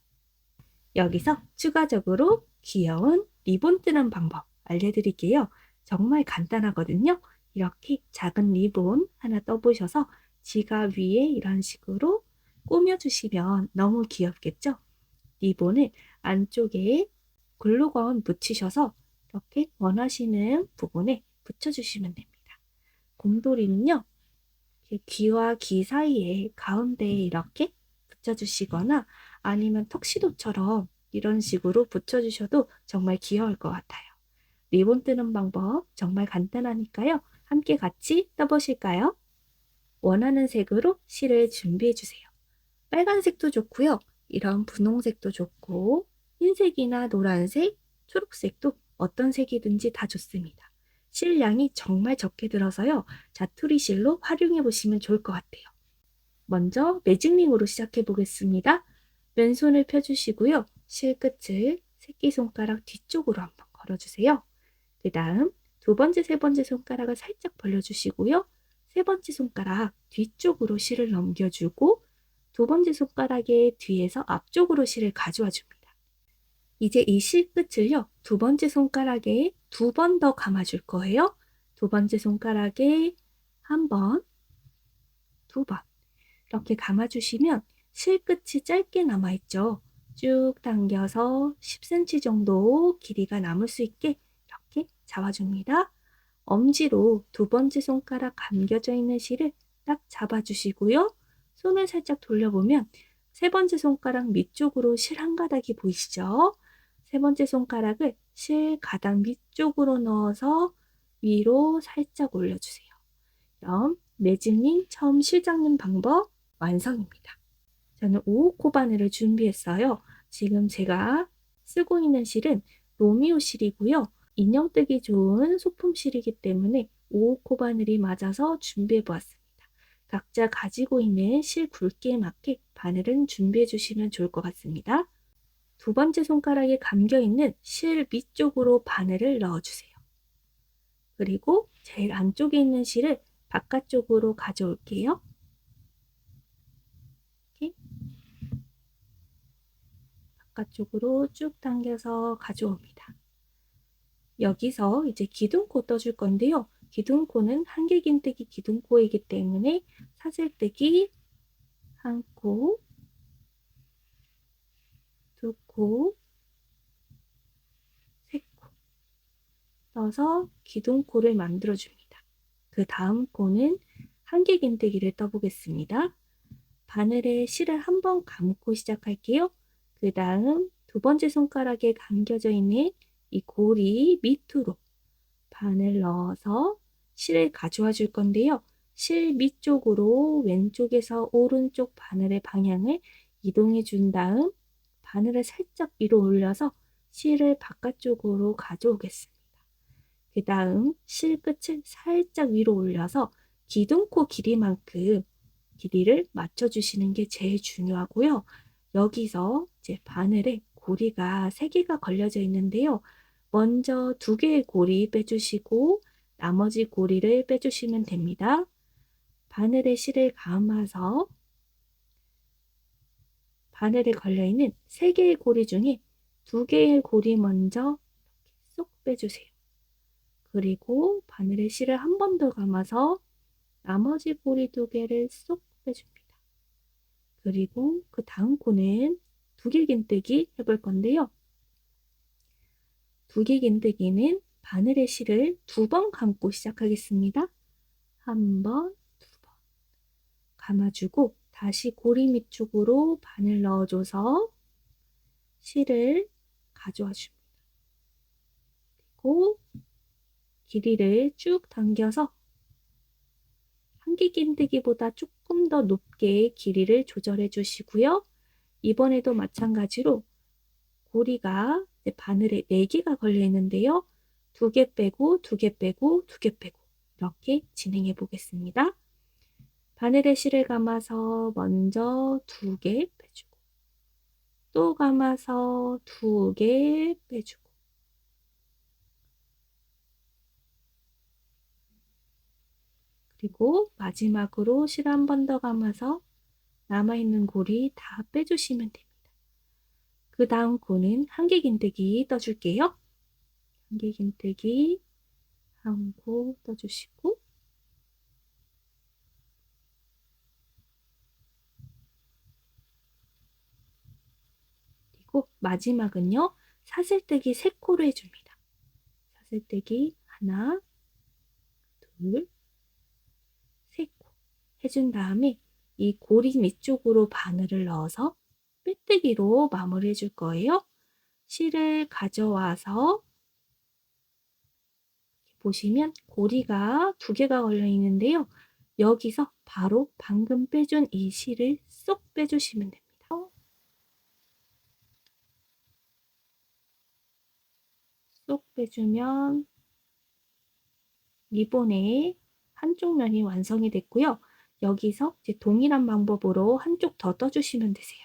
A: 여기서 추가적으로 귀여운 리본 뜨는 방법 알려드릴게요. 정말 간단하거든요. 이렇게 작은 리본 하나 떠보셔서 지갑 위에 이런 식으로 꾸며주시면 너무 귀엽겠죠? 리본을 안쪽에 글루건 붙이셔서 이렇게 원하시는 부분에 붙여주시면 됩니다. 곰돌이는요. 귀와 귀 사이에 가운데에 이렇게 붙여주시거나 아니면 턱시도처럼 이런 식으로 붙여주셔도 정말 귀여울 것 같아요. 리본 뜨는 방법 정말 간단하니까요. 함께 같이 떠보실까요? 원하는 색으로 실을 준비해주세요. 빨간색도 좋고요. 이런 분홍색도 좋고 흰색이나 노란색, 초록색도 어떤 색이든지 다 좋습니다. 실량이 정말 적게 들어서요. 자투리 실로 활용해 보시면 좋을 것 같아요. 먼저 매직링으로 시작해 보겠습니다. 왼손을 펴주시고요. 실 끝을 새끼손가락 뒤쪽으로 한번 걸어주세요. 그 다음 두 번째, 세 번째 손가락을 살짝 벌려주시고요. 세 번째 손가락 뒤쪽으로 실을 넘겨주고 두 번째 손가락의 뒤에서 앞쪽으로 실을 가져와 줍니다. 이제 이 실 끝을요. 두 번째 손가락에 두 번 더 감아줄 거예요. 두 번째 손가락에 한 번, 두 번 이렇게 감아주시면 실 끝이 짧게 남아있죠. 쭉 당겨서 10cm 정도 길이가 남을 수 있게 이렇게 잡아줍니다. 엄지로 두 번째 손가락 감겨져 있는 실을 딱 잡아주시고요. 손을 살짝 돌려보면 세 번째 손가락 밑쪽으로 실 한 가닥이 보이시죠? 세 번째 손가락을 실 가닥 밑쪽으로 넣어서 위로 살짝 올려주세요. 그럼 매직링 처음 실 잡는 방법 완성입니다. 저는 5호 코바늘을 준비했어요. 지금 제가 쓰고 있는 실은 로미오 실이고요. 인형 뜨기 좋은 소품 실이기 때문에 5호 코바늘이 맞아서 준비해 보았습니다. 각자 가지고 있는 실 굵기에 맞게 바늘은 준비해 주시면 좋을 것 같습니다. 두 번째 손가락에 감겨 있는 실 밑쪽으로 바늘을 넣어주세요. 그리고 제일 안쪽에 있는 실을 바깥쪽으로 가져올게요. 이렇게 바깥쪽으로 쭉 당겨서 가져옵니다. 여기서 이제 기둥코 떠줄 건데요. 기둥코는 한길긴뜨기 기둥코이기 때문에 사슬뜨기 한 코, 두 코, 세 코 떠서 기둥코를 만들어줍니다. 그 다음 코는 한길긴뜨기를 떠보겠습니다. 바늘에 실을 한번 감고 시작할게요. 그 다음 두 번째 손가락에 감겨져 있는 이 고리 밑으로 바늘 넣어서 실을 가져와 줄 건데요. 실 밑쪽으로 왼쪽에서 오른쪽 바늘의 방향을 이동해 준 다음 바늘을 살짝 위로 올려서 실을 바깥쪽으로 가져오겠습니다. 그 다음 실 끝을 살짝 위로 올려서 기둥코 길이만큼 길이를 맞춰주시는 게 제일 중요하고요. 여기서 이제 바늘에 고리가 3개가 걸려져 있는데요. 먼저 2개의 고리 빼주시고 나머지 고리를 빼주시면 됩니다. 바늘에 실을 감아서 바늘에 걸려있는 3개의 고리 중에 2개의 고리 먼저 쏙 빼주세요. 그리고 바늘에 실을 한 번 더 감아서 나머지 고리 2개를 쏙 빼줍니다. 그리고 그 다음 코는 두길긴뜨기 해볼 건데요. 두길긴뜨기는 바늘의 실을 2번 감고 시작하겠습니다. 한 번, 2번 감아주고 다시 고리 밑쪽으로 바늘 넣어줘서 실을 가져와 줍니다. 그리고 길이를 쭉 당겨서 한길긴뜨기보다 조금 더 높게 길이를 조절해 주시고요. 이번에도 마찬가지로 고리가 바늘에 4개가 걸려 있는데요. 2개 빼고 2개 빼고 2개 빼고 이렇게 진행해 보겠습니다. 바늘에 실을 감아서 먼저 2개 빼주고 또 감아서 2개 빼주고 그리고 마지막으로 실 한 번 더 감아서 남아있는 고리 다 빼주시면 됩니다. 그 다음 코는 한길긴뜨기 떠줄게요. 한길긴뜨기 한 코 떠주시고 그리고 마지막은요. 사슬뜨기 3코를 해줍니다. 사슬뜨기 하나, 둘, 3코 해준 다음에 이 고리 밑쪽으로 바늘을 넣어서 빼뜨기로 마무리 해줄 거예요. 실을 가져와서 보시면 고리가 2개가 걸려 있는데요. 여기서 바로 방금 빼준 이 실을 쏙 빼주시면 됩니다. 쏙 빼주면 리본의 한쪽 면이 완성이 됐고요. 여기서 이제 동일한 방법으로 한쪽 더 떠주시면 되세요.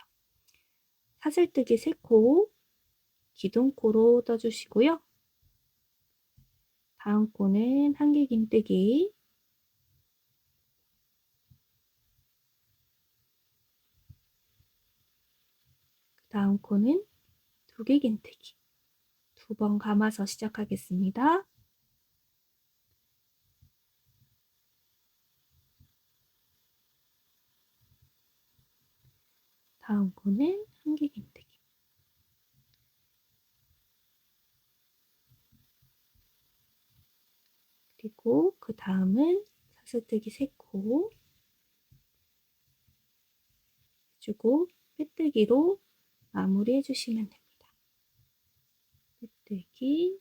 A: 사슬뜨기 3코, 기둥코로 떠주시고요. 다음 코는 한길긴뜨기, 다음 코는 두길긴뜨기 2번 감아서 시작하겠습니다. 다음 코는 한길긴뜨기 그리고 그 다음은 사슬뜨기 3코 해주고 빼뜨기로 마무리 해주시면 됩니다. 만들기,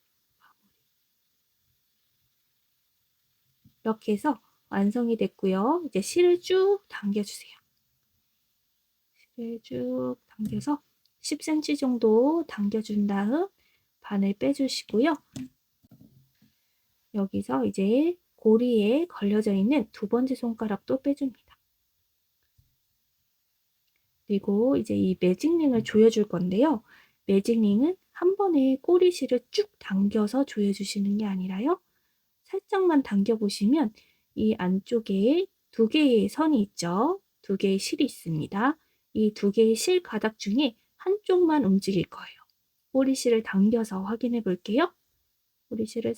A: 이렇게 해서 완성이 됐고요. 이제 실을 쭉 당겨주세요. 실을 쭉 당겨서 10cm 정도 당겨준 다음 바늘 빼주시고요. 여기서 이제 고리에 걸려져 있는 두 번째 손가락도 빼줍니다. 그리고 이제 이 매직링을 조여줄 건데요. 매직링은 한 번에 꼬리실을 쭉 당겨서 조여주시는 게 아니라요. 살짝만 당겨보시면 이 안쪽에 두 개의 선이 있죠. 두 개의 실이 있습니다. 이 두 개의 실 가닥 중에 한쪽만 움직일 거예요. 꼬리실을 당겨서 확인해 볼게요. 꼬리실을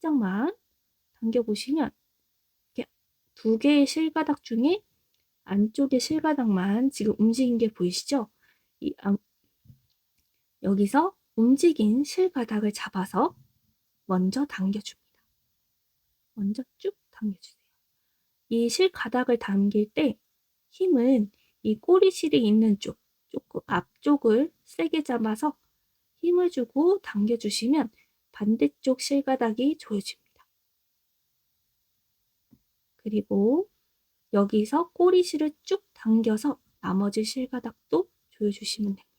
A: 살짝만 당겨보시면 이렇게 두 개의 실가닥 중에 안쪽의 실가닥만 지금 움직인 게 보이시죠? 여기서 움직인 실가닥을 잡아서 먼저 당겨줍니다. 먼저 쭉 당겨주세요. 이 실가닥을 당길 때 힘은 이 꼬리실이 있는 쪽, 조금 앞쪽을 세게 잡아서 힘을 주고 당겨주시면 반대쪽 실가닥이 조여집니다. 그리고 여기서 꼬리실을 쭉 당겨서 나머지 실가닥도 조여주시면 됩니다.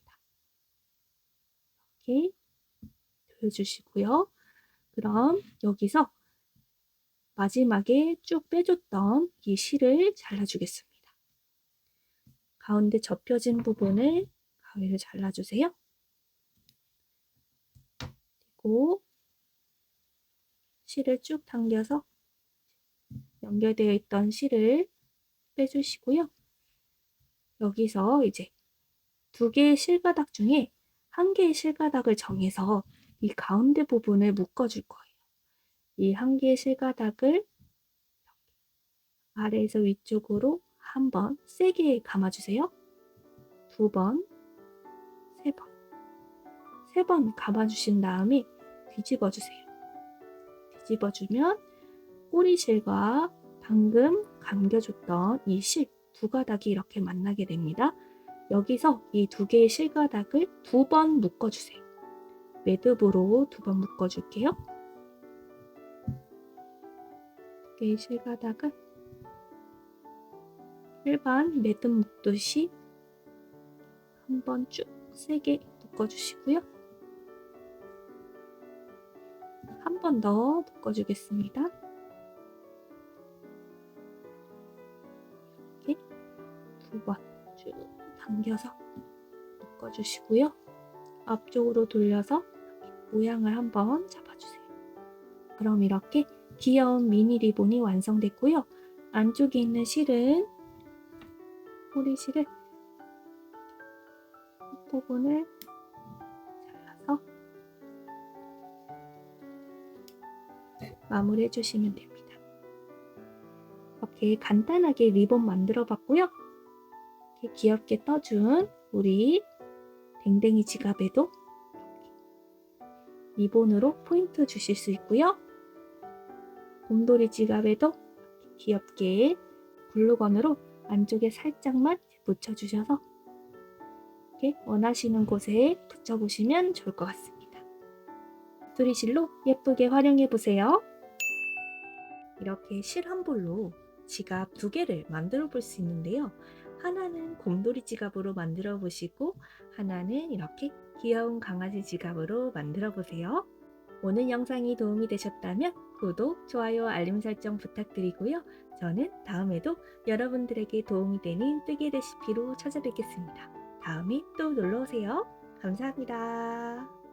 A: 이렇게 조여주시고요. 그럼 여기서 마지막에 쭉 빼줬던 이 실을 잘라주겠습니다. 가운데 접혀진 부분을 가위로 잘라주세요. 그리고 실을 쭉 당겨서 연결되어 있던 실을 빼주시고요. 여기서 이제 두 개의 실가닥 중에 한 개의 실가닥을 정해서 이 가운데 부분을 묶어줄 거예요. 이 한 개의 실가닥을 아래에서 위쪽으로 한 번 세게 감아주세요. 두 번, 세 번. 세 번 감아주신 다음에 뒤집어주세요. 뒤집어주면 꼬리실과 방금 감겨줬던 이 실 두 가닥이 이렇게 만나게 됩니다. 여기서 이 두 개의 실가닥을 두 번 묶어주세요. 매듭으로 두 번 묶어줄게요. 두 개의 실가닥을 일반 매듭 묶듯이 한 번 쭉 세게 묶어주시고요. 한 번 더 묶어주겠습니다. 이렇게 두 번 쭉 당겨서 묶어주시고요. 앞쪽으로 돌려서 모양을 한번 잡아주세요. 그럼 이렇게 귀여운 미니 리본이 완성됐고요. 안쪽에 있는 실은 꼬리실을 끝부분을 잘라서 마무리해 주시면 됩니다. 이렇게 간단하게 리본 만들어 봤고요. 이렇게 귀엽게 떠준 우리 댕댕이 지갑에도 리본으로 포인트 주실 수 있고요. 곰돌이 지갑에도 귀엽게 글루건으로 안쪽에 살짝만 묻혀주셔서 이렇게 원하시는 곳에 붙여보시면 좋을 것 같습니다. 곰돌이실로 예쁘게 활용해 보세요. 이렇게 실 한 볼로 지갑 두 개를 만들어 볼 수 있는데요. 하나는 곰돌이 지갑으로 만들어 보시고 하나는 이렇게 귀여운 강아지 지갑으로 만들어 보세요. 오늘 영상이 도움이 되셨다면 구독, 좋아요, 알림 설정 부탁드리고요. 저는 다음에도 여러분들에게 도움이 되는 뜨개 레시피로 찾아뵙겠습니다. 다음에 또 놀러오세요. 감사합니다.